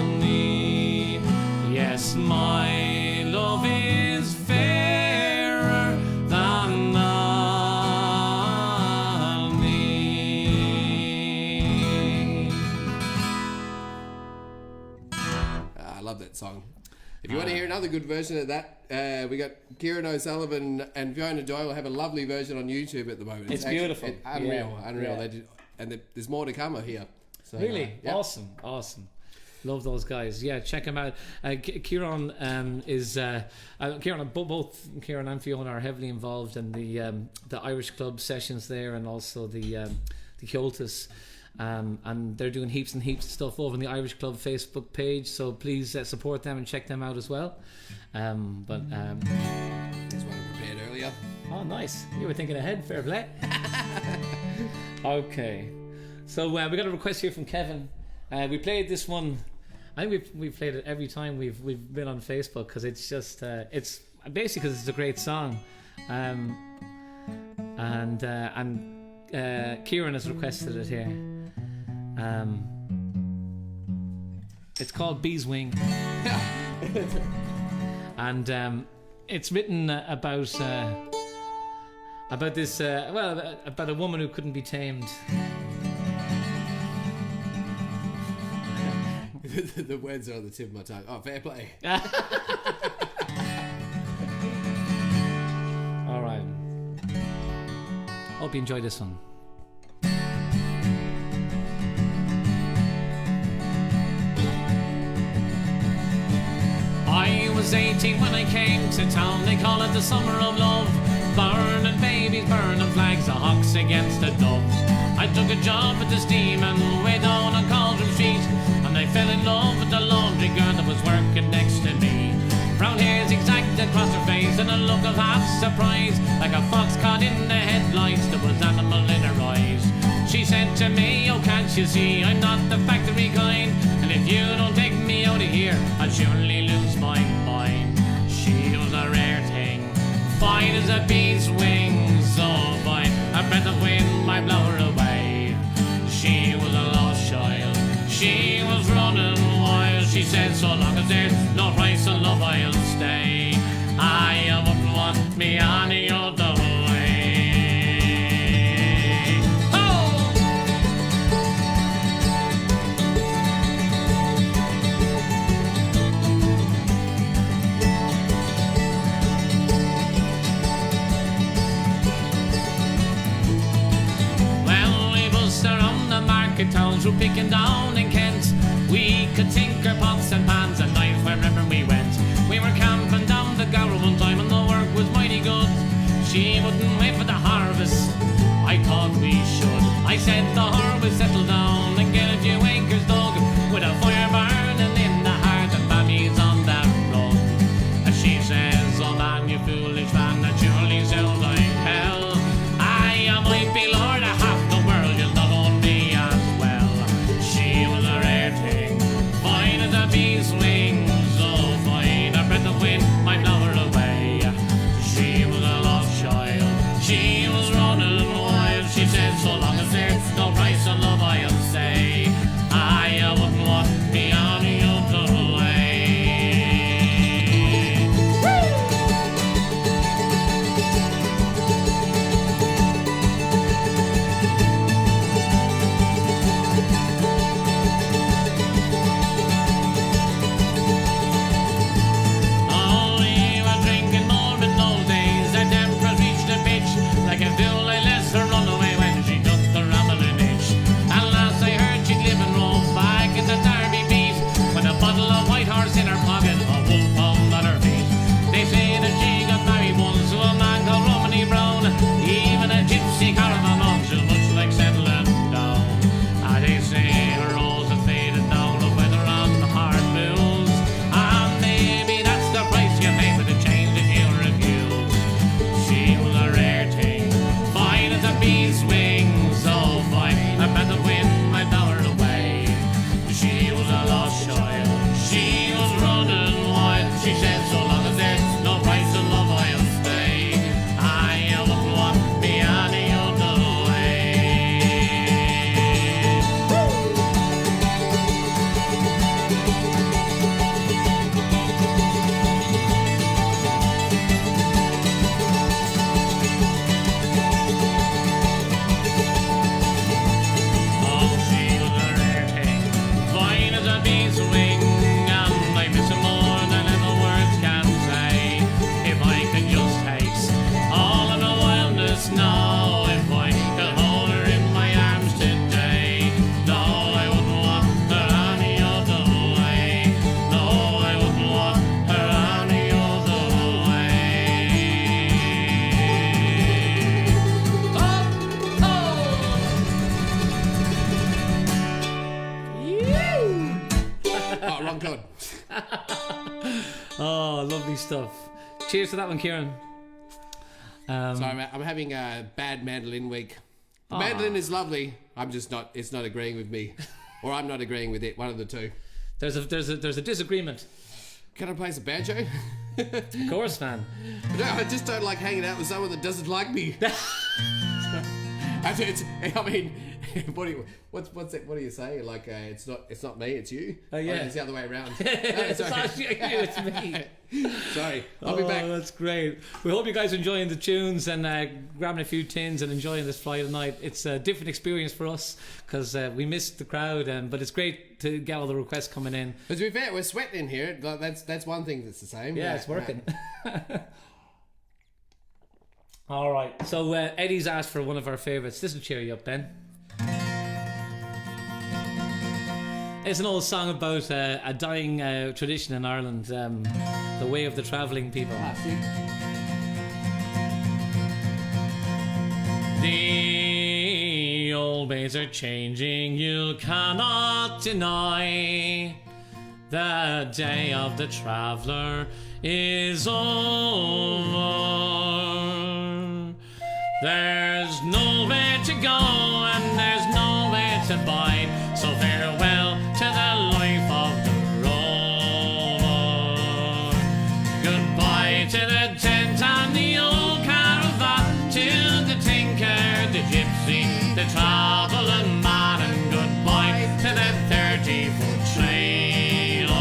any. Yes, my love is fairer than any. I love that song. If you want to hear another good version of that, we got Kieran O'Sullivan and Fiona Doyle have a lovely version on YouTube at the moment. It's beautiful. Unreal, Yeah. unreal. Yeah. They did, and there's more to come here. So, Really? yeah. Awesome. Love those guys. Yeah, check them out. Kieran is Kieran. Both Kieran and Fiona are heavily involved in the Irish club sessions there, and also the Kyotis. And they're doing heaps and heaps of stuff over on the Irish Club Facebook page. So please support them and check them out as well. That's what I prepared earlier. Oh, nice. You were thinking ahead. Fair play. Okay. So we got a request here from Kevin. We played this one. I think we've played it every time we've been on Facebook, because it's just it's basically because it's a great song. And Kieran has requested it here. It's called Bee's Wing. And it's written about this about a woman who couldn't be tamed. The words are on the tip of my tongue. Oh, fair play. All right. Hope you enjoy this one. I was 18 when I came to town. They call it the summer of love. Burning babies, burning flags of hawks against the doves. I took a job at the steaming way down on Cauldron Street, and I fell in love with the laundry girl that was working next to me. Brown hair zigzagged across her face and a look of half surprise, like a fox caught in the headlights. There was animal in her eyes. She said to me, "Oh, can't you see I'm not the factory kind, and if you don't take me out of here, I'll surely lose my mind." She was a rare thing, fine as a bee's wing, so fine a breath of wind might blow her away. She was a lost child, she was running wild. She said, "So long as there's no price of love, I'll stay. I wouldn't want me any other way." Towns were picking down in Kent. We could tinker pots and pans and knives wherever we went. We were camping down the Gower one time and the work was mighty good. She wouldn't wait for the harvest, I thought we should. I said the harvest settle down and get a few acres dug, with a fire burning in the heart and babbies on that run. And she says, "Oh man, you foolish man, that surely sounds like hell. I might be lord of half the world, you'll not own me as well." She was a rare thing, fine as a bee's wing, so fine a breath of wind might blow her away. She was a lost child, she was running wild. She said, "So long as there's no price of love, I'll say." Oh, wrong chord. Oh, lovely stuff. Cheers to that one, Kieran. Sorry, I'm having a bad mandolin week. The mandolin is lovely. I'm just not. It's not agreeing with me, or I'm not agreeing with it. One of the two. There's a disagreement. Can I play some banjo? Of course, man. No, I just don't like hanging out with someone that doesn't like me. I mean, what do you say? Like, it's not me, it's you. Oh yeah, it's the other way around. No, it's sorry. actually you, it's me. Sorry, I'll be back. That's great. We hope you guys are enjoying the tunes and grabbing a few tins and enjoying this Friday night. It's a different experience for us because we missed the crowd, but it's great to get all the requests coming in. But to be fair, we're sweating in here. That's one thing that's the same. Yeah, it's working. All right, so Eddie's asked for one of our favourites. This will cheer you up, Ben. It's an old song about a dying tradition in Ireland, the way of the travelling people. The old ways are changing, you cannot deny. The day of the traveller is over. There's nowhere to go and there's nowhere to bide, so farewell to the life of the rover. Goodbye to the tent and the old caravan, to the tinker, the gypsy, the travelling man, and goodbye to the 30-foot trailer.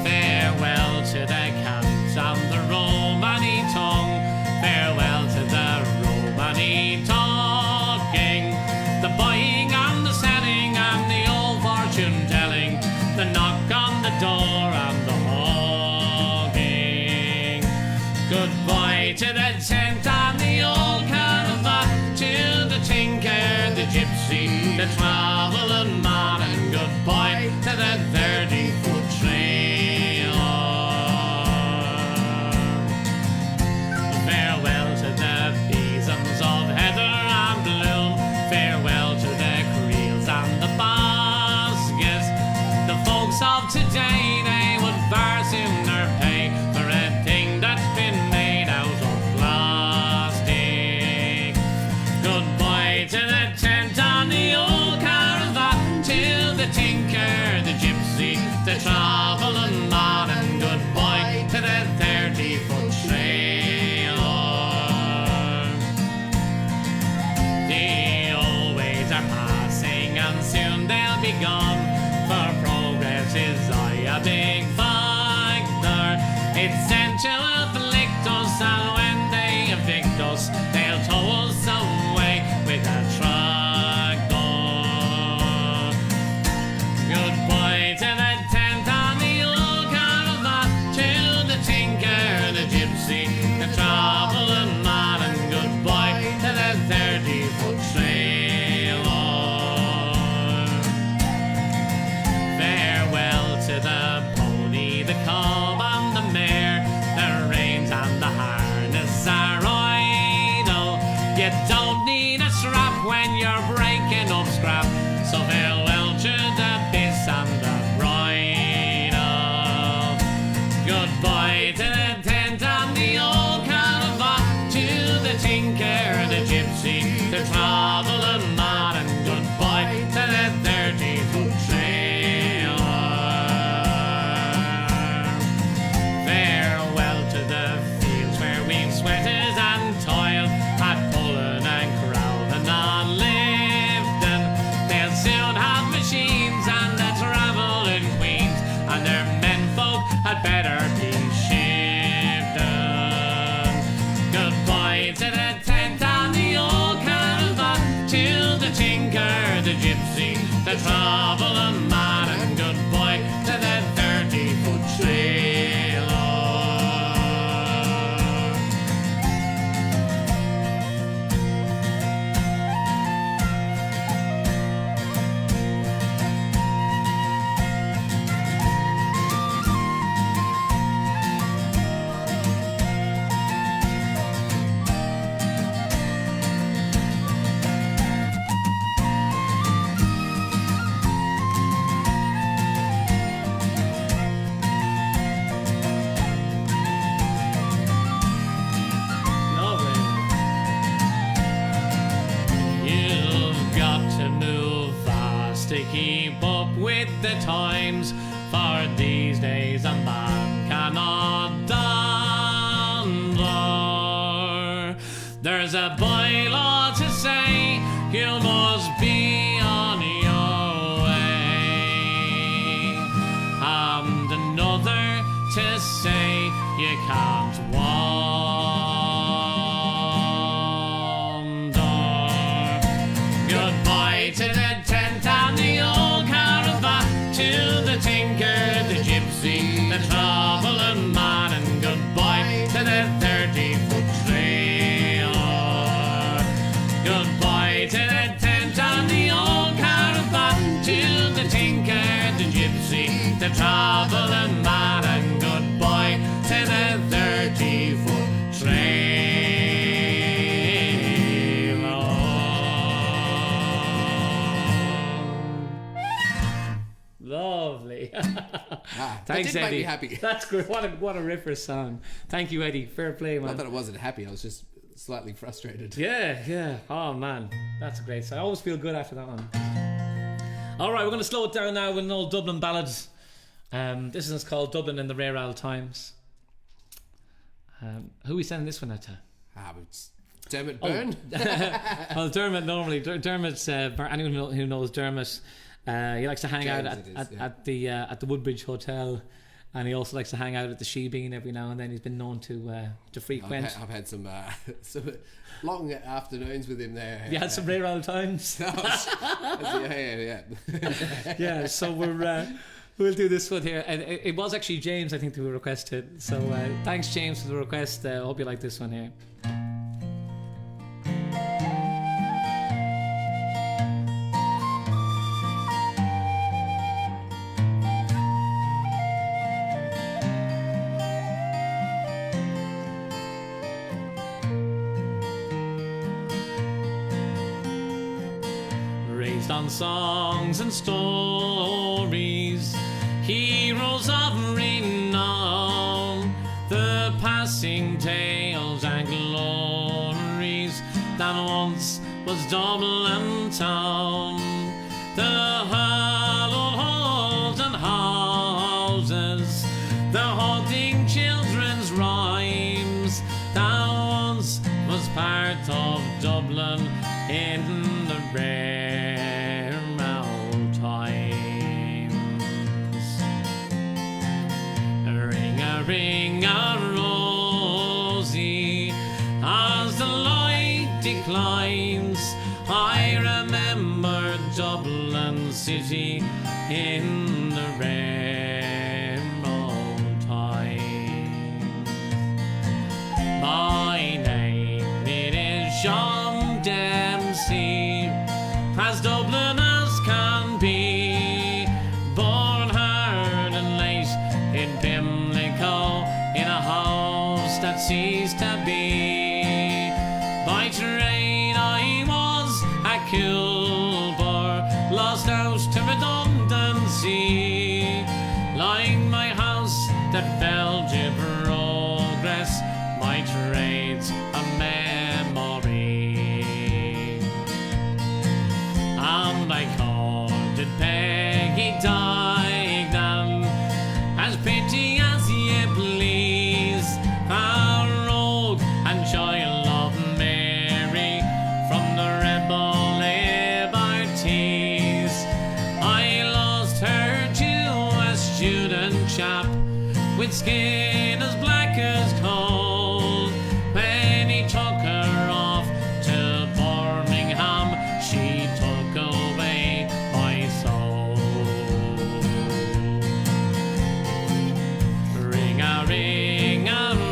Farewell to the cats and the Romany tongue, farewell to the Romany talking, the buying and the selling and the old fortune telling, the knock on the door and the hogging. Goodbye to the tent and the old caravan, to the tinker, the gypsy, the travelling man, and goodbye to the 30-foot trailer. Farewell to the besoms of heather and bloom, farewell to the creels and the baskets. The folks of today, they would far sooner pay for a thing that's been made out of plastic. Goodbye to the tent and the old caravan, to the tinker, the gypsy, the travelling man, and goodbye to the 30-foot trailer. The old ways are passing and soon they'll be gone, for progress is a big factor. It's sent to afflict us, and when they evict us, they'll tow us away with a tractor. Goodbye to the tent and the old caravan, to the tinker, the gypsy, the travelling man, and goodbye to the 30-foot trailer. Farewell to the pony, the cob and the mare, the reins and the harness are idle. You don't need a strap when you're breaking up scrap, so farewell to the bits and the bridle. Goodbye to the tent and the old caravan, to the tinker, the gypsy, the travelling man, and goodbye to the 30-foot trailer. Farewell to the fields where we've sweated and toiled at pulling and crowding and lifting. They'll soon have machines and the travelling queens, and their menfolk had better be shifting. Goodbye to the tent and the old caravan, to the tinker, the gypsy, the travelling man, and goodbye to the 30-foot trailer. to keep up with the times, for these days a man cannot endure. There's a bylaw to say you must be on your way, and another to say you can't wander. Goodbye to the tent and the old caravan, to the tinker, the gypsy, the travelling man, and goodbye to the 30-foot trailer. Goodbye to the tent and the old caravan, to the tinker, the gypsy, the travelling man, and goodbye to the 30-foot trailer. Lovely. That Thanks, did make Eddie. me happy. That's great. What a ripper song. Thank you, Eddie. Fair play, man. Not that I wasn't happy, I was just slightly frustrated. Yeah. Oh, man. That's a great song. I always feel good after that one. All right, we're going to slow it down now with an old Dublin ballad. This is called Dublin in the Rare Old Times. Who are we sending this one out to? It's Dermot Byrne. Well, Dermot normally. Dermot's, for anyone who knows Dermot, he likes to hang James out it is, at the Woodbridge Hotel. And he also likes to hang out at the Shebeen every now and then. He's been known to frequent. I've had some long afternoons with him there. You had some rare old times. Yeah. Yeah, so we'll do this one here. And it was actually James, I think, who requested. So thanks, James, for the request. I hope you like this one here. Raised on songs and stories, heroes of renown, the passing tales and glories that once was Dublin town. The hallowed halls and houses, the haunting children's rhymes, that once was part of Dublin in the rare old times. Ring a rosy as the light declines. I remember Dublin city in the rare old times. My name it is John Dempsey, as Dublin as can be, born hard and late in Pimlico, in a house that ceased to be. By train I was a Kilburn, lost out to redundancy, like my house that fell to progress, my trade's a memory. And I courted Peggy Dignan, as pretty as ye please, a rogue and child of Mary, from the rebel liberties. I lost her to a student chap with skin as black as coal. When he took her off to Birmingham, she took away my soul. Ring a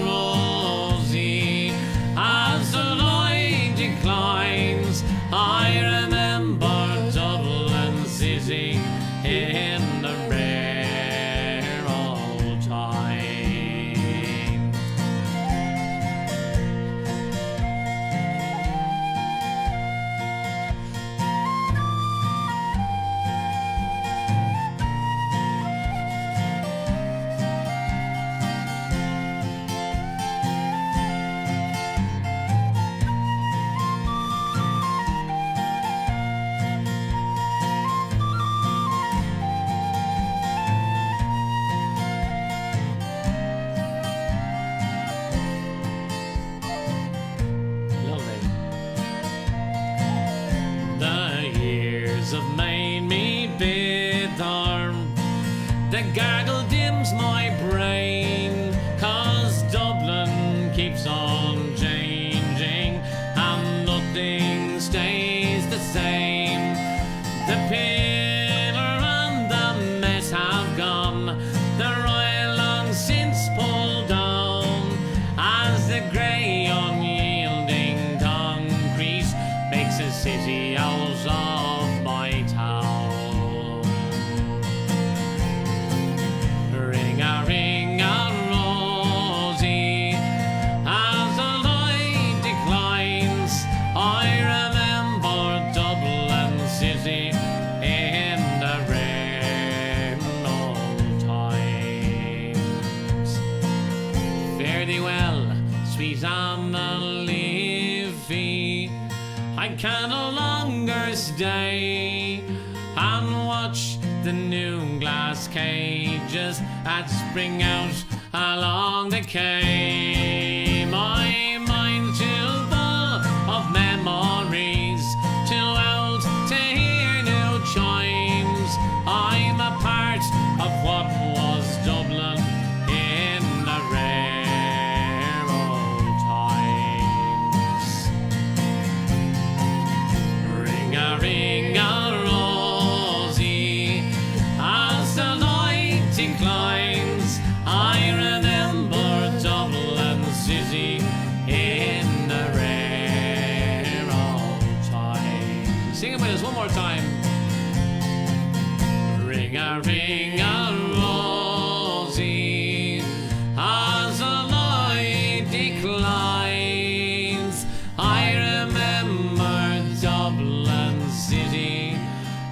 rosy, as the light declines. I remember Dublin city in the rare old time. The gargle dims my brain, 'cause Dublin keeps on changing and nothing stays the same. The pillar and the mess have gone, the Royal long since pulled down, as the grey unyielding concrete makes a city out of my town. Ring a rosy, as the light declines, I remember Dublin city in the rare old times. Fare thee well, sweet Anna Livy, I can no longer stay and watch the new glass cages that spring out along the quay. My mind's too full of memories, too old to hear new chimes. I'm a part of what was Dublin in the rare old times. Ring a rosy, as the light declines, I remember Dublin city in the rare old times. Sing it with us one more time. Ring a rosy, as the light declines, I remember Dublin city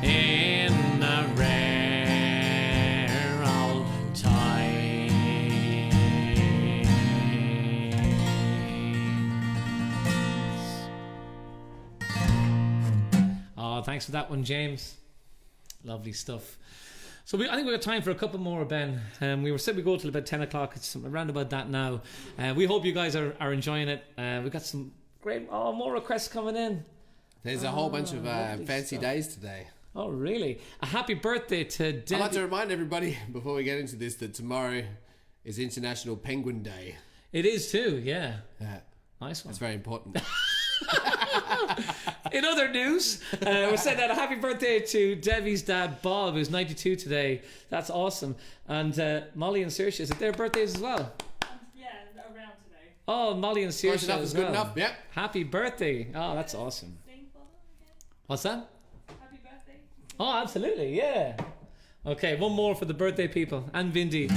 in the rare old times. Oh, thanks for that one, James. Lovely stuff. So I think we've got time for a couple more, Ben. We said we go till about 10 o'clock. It's around about that now. We hope you guys are enjoying it. We've got some great, more requests coming in. There's a whole bunch of fancy stuff. days today. Oh, really? A happy birthday to Debbie. I'd like to remind everybody, before we get into this, that tomorrow is International Penguin Day. It is too, yeah. Nice one. That's very important. In other news, we're saying that a happy birthday to Debbie's dad, Bob, who's 92 today. That's awesome. And Molly and Saoirse, is it their birthdays as well? Yeah, around today. Oh, Molly and Close Saoirse enough as is well. good enough. Yep. Happy birthday. Oh, that's awesome. Sing for them again. What's that? Happy birthday. Oh, absolutely, yeah. Okay, one more for the birthday people and Vindy.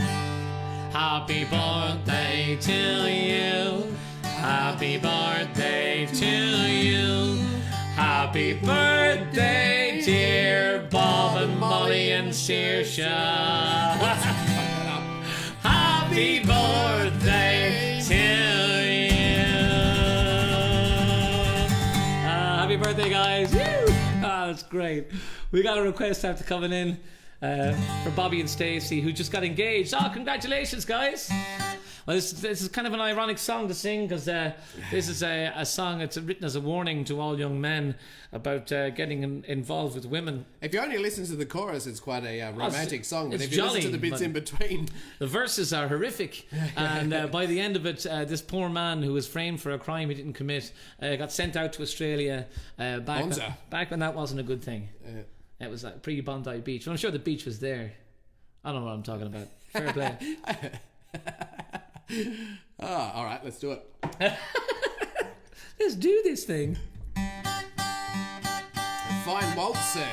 Happy birthday to you. Happy birthday to you. Happy birthday, dear Bob and Molly and Saoirse. Happy birthday to you. Happy birthday, guys. Woo! That's great. We got a request after coming in for Bobby and Stacey, who just got engaged. Oh, congratulations, guys. Well, this is kind of an ironic song to sing, because this is a song that's written as a warning to all young men about getting involved with women. If you only listen to the chorus, it's quite a romantic song. But it's if you jolly, listen to the bits but in between... The verses are horrific. And by the end of it, this poor man who was framed for a crime he didn't commit got sent out to Australia back when that wasn't a good thing. It was like pre-Bondi Beach. Well, I'm sure the beach was there. I don't know what I'm talking about. Fair play. All right, let's do it. Let's do this thing. Fine waltz, sir.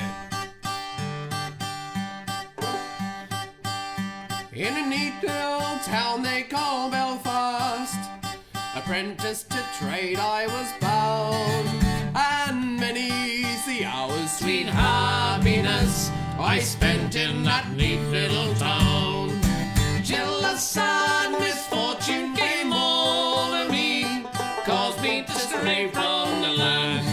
In a neat little town they call Belfast, apprentice to trade I was bound, and many's the hours sweet happiness I spent in that neat little town, till a sad misfortune came over me, caused me to stray from the land,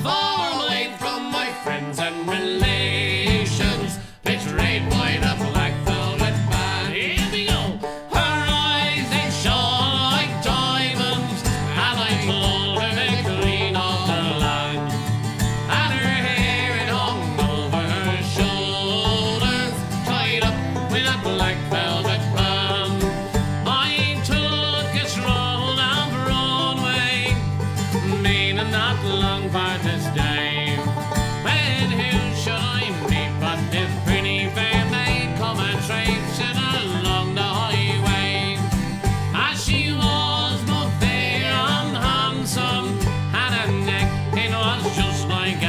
far away from my friends and relations, betrayed by the black velvet band. Here we go. Her eyes, they shone like diamonds, and I told her the queen of the land, and her hair it hung over her shoulders, tied up with a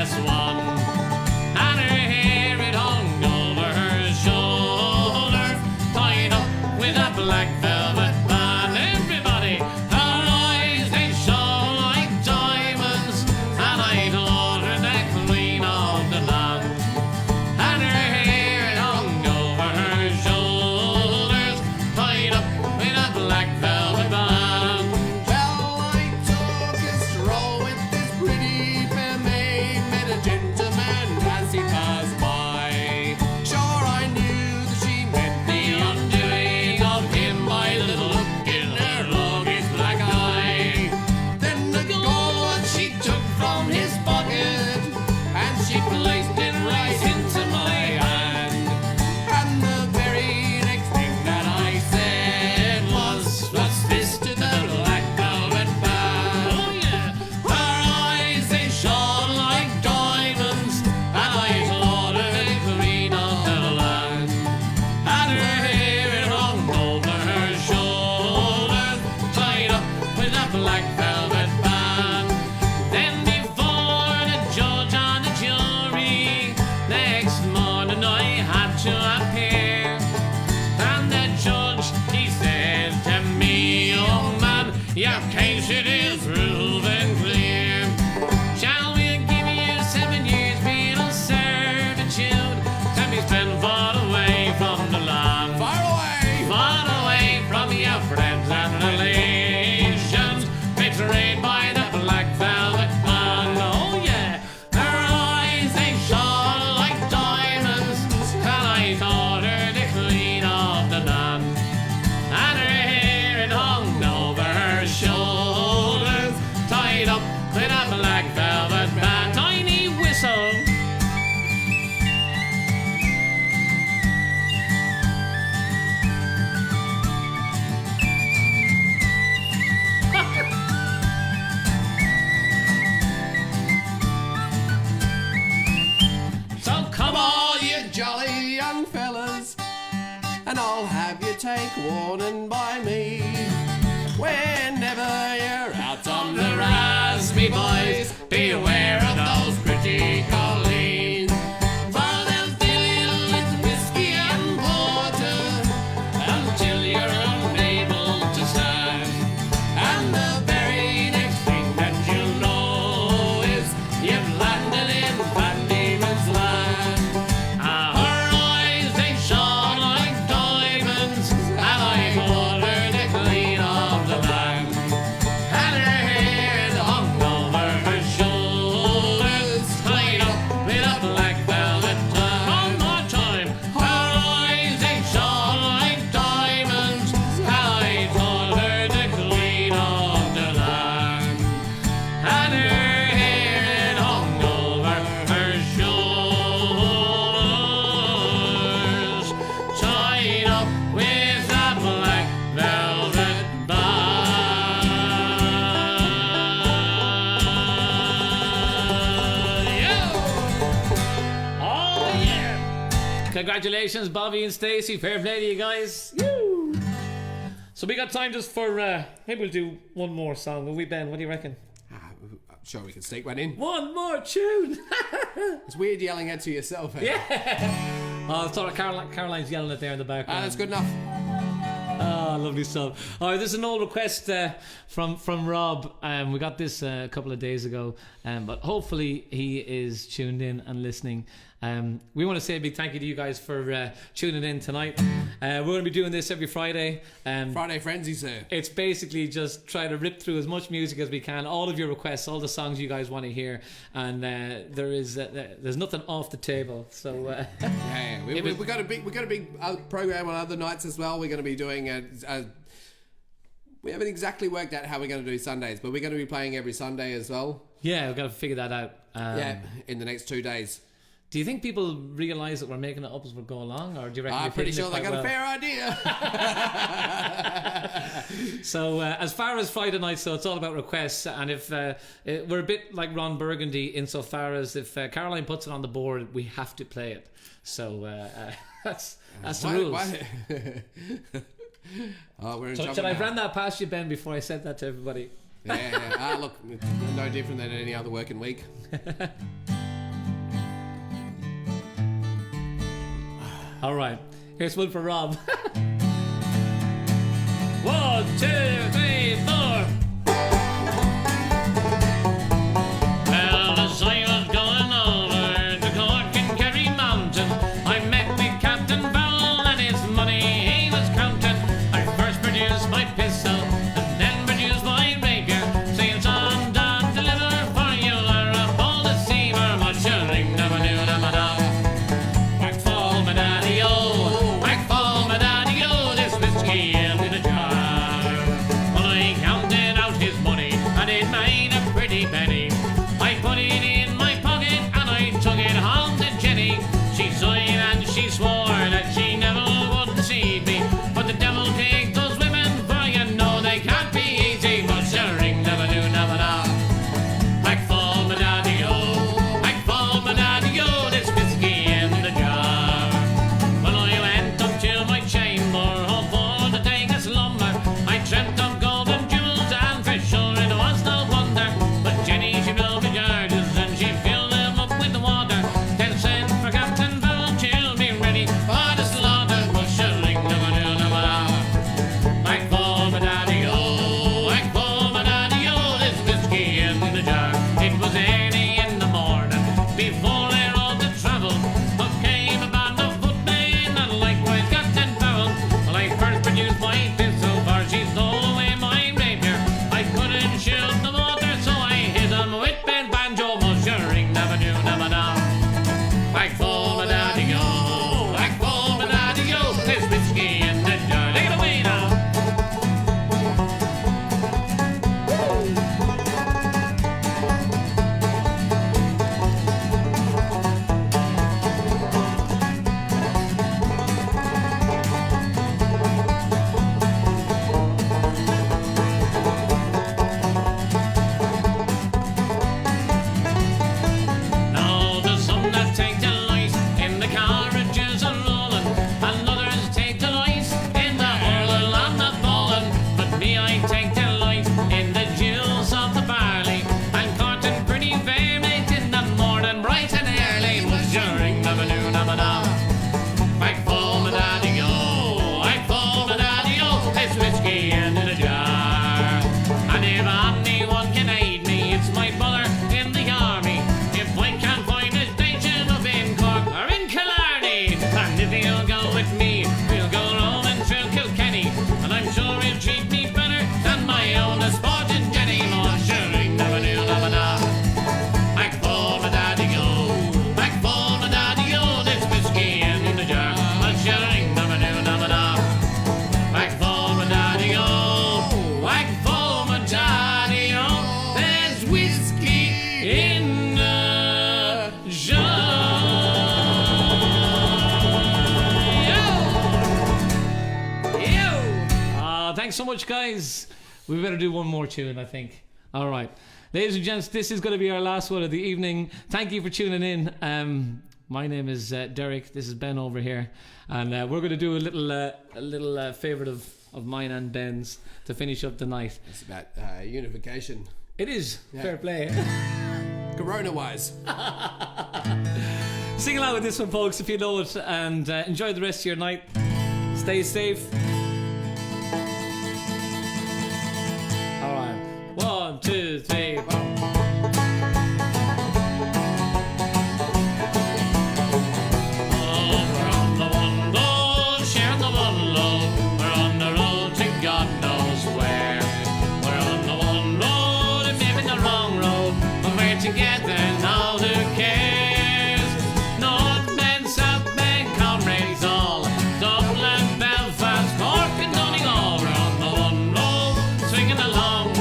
dress one, and her hair it hung over her shoulder, tied up with a black velvet band. Everybody, her eyes they shone like diamonds, and I told her the queen of the land. And her hair it hung over her shoulders, tied up with a black velvet band. Well, I took a stroll with this pretty fair maid, met a gentleman as he passed by. Sure, I knew that she meant The undoing of him by the look in her roguish black eye. then the gold she took from his pocket, And she placed it right into my hand. and the very next thing that I said was, What's this to the black velvet band? Oh yeah. Her eyes they shone like diamonds, and I told her the queen of the land. And her hair it hung over her shoulders, tied up with a black velvet band. Then before the judge and the jury, next morning I had to appear. And the judge, he said to me, young man, your case it is proven clear. Shall we give you 7 years penal servitude to be spent far away from the land? far away. From your friends and relations, betrayed by the black velvet band. Oh yeah, her eyes they shone like diamonds, and I told her the queen of the land. And her hair it hung over her shoulders, tied up with a black velvet band. Tiny whistle. So come on, you Jolly young fellas, and I'll have you take warning by me. Whenever you're out on the Raspy boys, beware of those pretty colleens. For they'll fill you with whiskey and water until you're unable to stand. And the very next thing that you'll know is you've landed in Van Diemen's land. Her eyes they shone like diamonds, and I told her the queen of the land. And her hair hung over her shoulders, tied up with a black velvet tie. One more time. Her eyes they shone like diamonds, and I told her the queen of the land. And her hair hung over her shoulders, tied up with a black velvet band. Yeah. Oh yeah! Congratulations, Bobby and Stacey. Fair play to you guys. Woo. So we got time just for maybe we'll do one more song. Will we, Ben? What do you reckon? I'm sure we can sneak one in. One more tune. It's weird yelling out to yourself. Eh? Yeah. Oh, I thought Caroline's yelling it there in the background. That's good enough. Oh, lovely stuff. All right, this is an old request from Rob. We got this a couple of days ago, but hopefully he is tuned in and listening. We want to say a big thank you to you guys for tuning in tonight. We're going to be doing this every Friday. Friday Frenzy, sir. It's basically just try to rip through as much music as we can, all of your requests, all the songs you guys want to hear, and there's nothing off the table. So Yeah, we got a big program on other nights as well. We're going to be doing we haven't exactly worked out how we're going to do Sundays, but we're going to be playing every Sunday as well. yeah, we've got to figure that out. In the next 2 days. Do you think people realise that we're making it up as we go along, or do you reckon? I'm pretty sure they got a fair idea. So as far as Friday night, so it's all about requests, and if we're a bit like Ron Burgundy insofar as if Caroline puts it on the board, we have to play it. So that's the rules. Oh, we're in So trouble should I now. run that past you, Ben, before I said that to everybody? Yeah. Look, no different than any other working week. All right. Here's one for Rob. 1, 2, 3, 4. Well, as I was going over to Cork and Kerry Mountain, I met with Captain Bell and his money he was counting. I first produced my pistol and then produced my rapier, saying, "Son, done deliver for you are a bold deceiver, but you ring never knew never know." Back fall my daddy-o, back fall my daddy-o, this whiskey in the jar. Well, I counted out his money and it made a pretty penny. I put it in my pocket and I took it home to Jenny. She sighed and she swore that she never would deceive me, but the devil take those women, for you know they can't be easy. But ring never knew never know. Back fall my daddy-o, back fall my daddy-o, this whiskey in the jar. Well, I went up to my chamber for to take a slumber. I dreamt of golden jewels and for sure it was no wonder. But Jenny, she built the jars and she filled them up with the water. Then sent for Captain Bell to be ready for the slaughter. But ring never knew never know. Back fall my daddy-o, back fall my daddy-o, this whiskey in the jar. It was 80 in the morning before I rode to travel. Up came a band of footmen and likewise Captain Powell. Well, I first produced my pistol, for she stole away my rapier. I couldn't shoot the water, so I hit him with pen banjo. Ring never knew never know. Back fall my daddy-o, back fall my daddy-o, this whiskey in the jar. Take it away now. Now there's some that take delight in the carriages a rolling, and others take delight in the hurling and the falling. But me, I take delight in the jewels of the barley, and courting pretty fair mate in the morning, bright and early. Was ring never knew never know. Back fall my daddy-o, back fall my daddy-o, it's whiskey in the jar. And if anyone can aid me, it's my brother in the army. If I can't find a station up in Cork or in Killarney, and if he'll go with me, we'll go roaming through Kilkenny, and I'm sure he'll treat me better than my own sporting Jenny. Ring never knew never know. Back fall my daddy-o, back fall my daddy-o, this whiskey in the jar. Ring never knew never know. Back fall my daddy-o, back fall my daddy-o, there's whiskey in the jar. Thanks so much, guys. We better do one more tune, I think. All right. Ladies and gents, this is going to be our last one of the evening. Thank you for tuning in. My name is Derek. This is Ben over here. And we're going to do a little favourite of mine and Ben's to finish up the night. It's about unification, It is. Yeah. Fair play. Corona-wise. Sing along with this one, folks, if you know it. And enjoy the rest of your night. Stay safe. All right. 1, 2, 3, 4. Oh, we're on the one road, sharing the one load. We're on the road to God knows where. We're on the one road and maybe the wrong road, but we're together now. Who cares? North men, South men, comrades all. Dublin, Belfast, Cork and Donegal. We're on the one road, swinging along,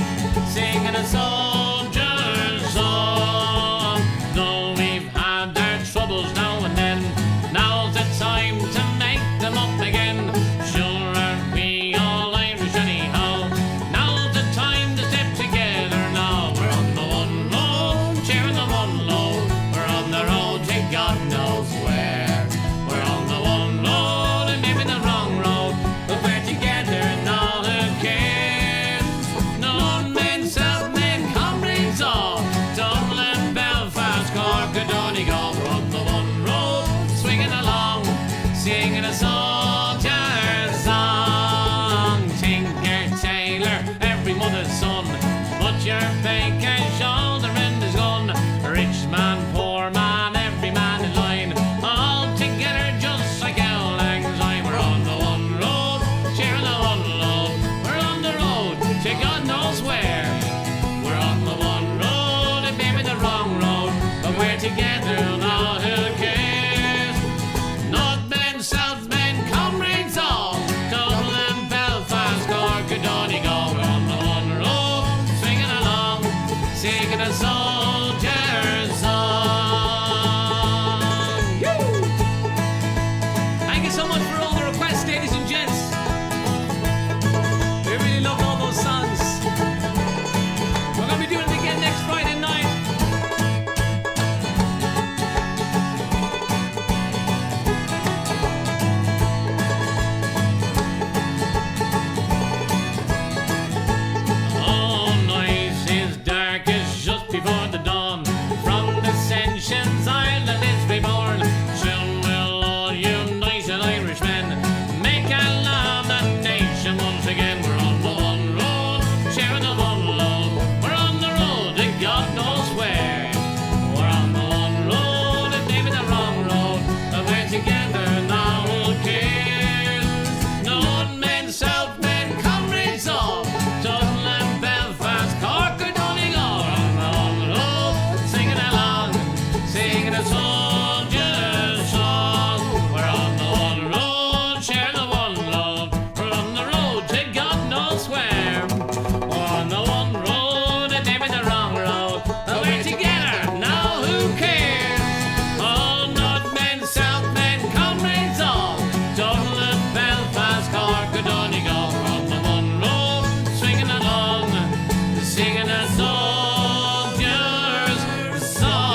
singing a soldier's song. Though we've had our troubles now and then, now's the time to make them up again. Sure aren't we all Irish anyhow? Now's the time to step together now. We're on the one road, sharing the one load. We're on the road to God knows where. We're on the one road and maybe the wrong road, but we're together now. Who cares? North men, South men, comrades all. Dublin, Belfast, Cork and Donegal. We're on the one road, swinging along, singing a soldier's song. Tinker, tailor, every mother's son, put your bacon shoulder in his gun. Rich man, poor man, every man in line, all together just like Owl Lang Syne. We're on the one road, sharing the one load. We're on the road to God knows where. We're on the one road and maybe the wrong road, but we're together now, who cares? Northmen, Southmen, comrades all, Dublin, Belfast, Cork, and Donegal. We're on the one road, swinging along, singing a soldier's song. Thank you so much for all the requests, ladies and gents. We really love all those songs. We're going to be doing it again next Friday night. All night is dark, it's just before the dawn. From Dissension's Island it's reborn. Soon we'll all unite, and Irishmen make a love the nation once again. We're on the one road, sharing the one load. We're on the road to God knows where. We're on the one road and maybe the wrong road, but we're together now, who cares? Northmen, Southmen, comrades all, Dublin, Belfast, Cork, or Donegal. We're on the one road, singing along, singing a soldier's song. We're on the one road, share the one love. We're on the road to God knows where. We're on the one road and maybe the wrong road, but we're together now, who cares? All Northmen, Southmen, comrades all, Dublin, Belfast, Cork, or Donegal. We're on the one road, swinging along, singing a soldier's song.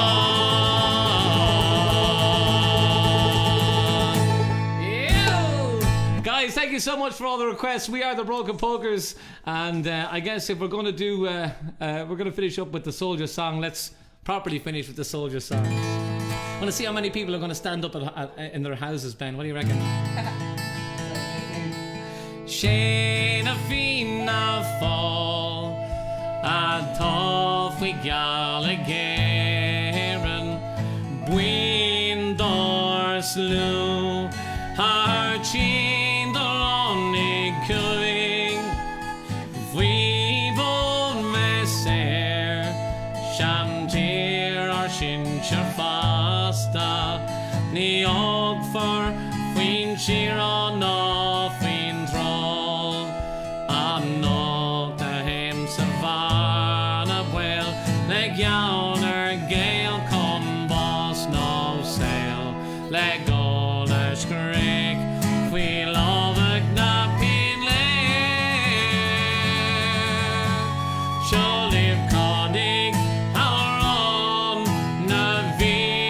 Ew. Guys, thank you so much for all the requests. We are the Broken Pokers, and I guess if we're going to do, we're going to finish up with the Soldier song. Let's properly finish with the Soldier song. I want to see how many people are going to stand up in their houses, Ben. What do you reckon? Shane Fina fall, a toffee Gallagherin, Buin Dorslu, her chin ronny cooing, Vivo Messer, Shantir or Shincher Fasta, Ni Og for Queen Shira no Fin Troll, I'm not a him Savannah well, Leg yonder gale come boss no sail, Leg older skrik, we love a knapping lane. Shall live Cardiff, our own Naveen.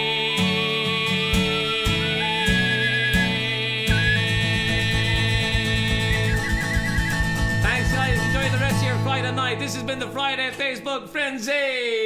Thanks, guys. Enjoy the rest of your Friday night. This has been the Friday Facebook Frenzy.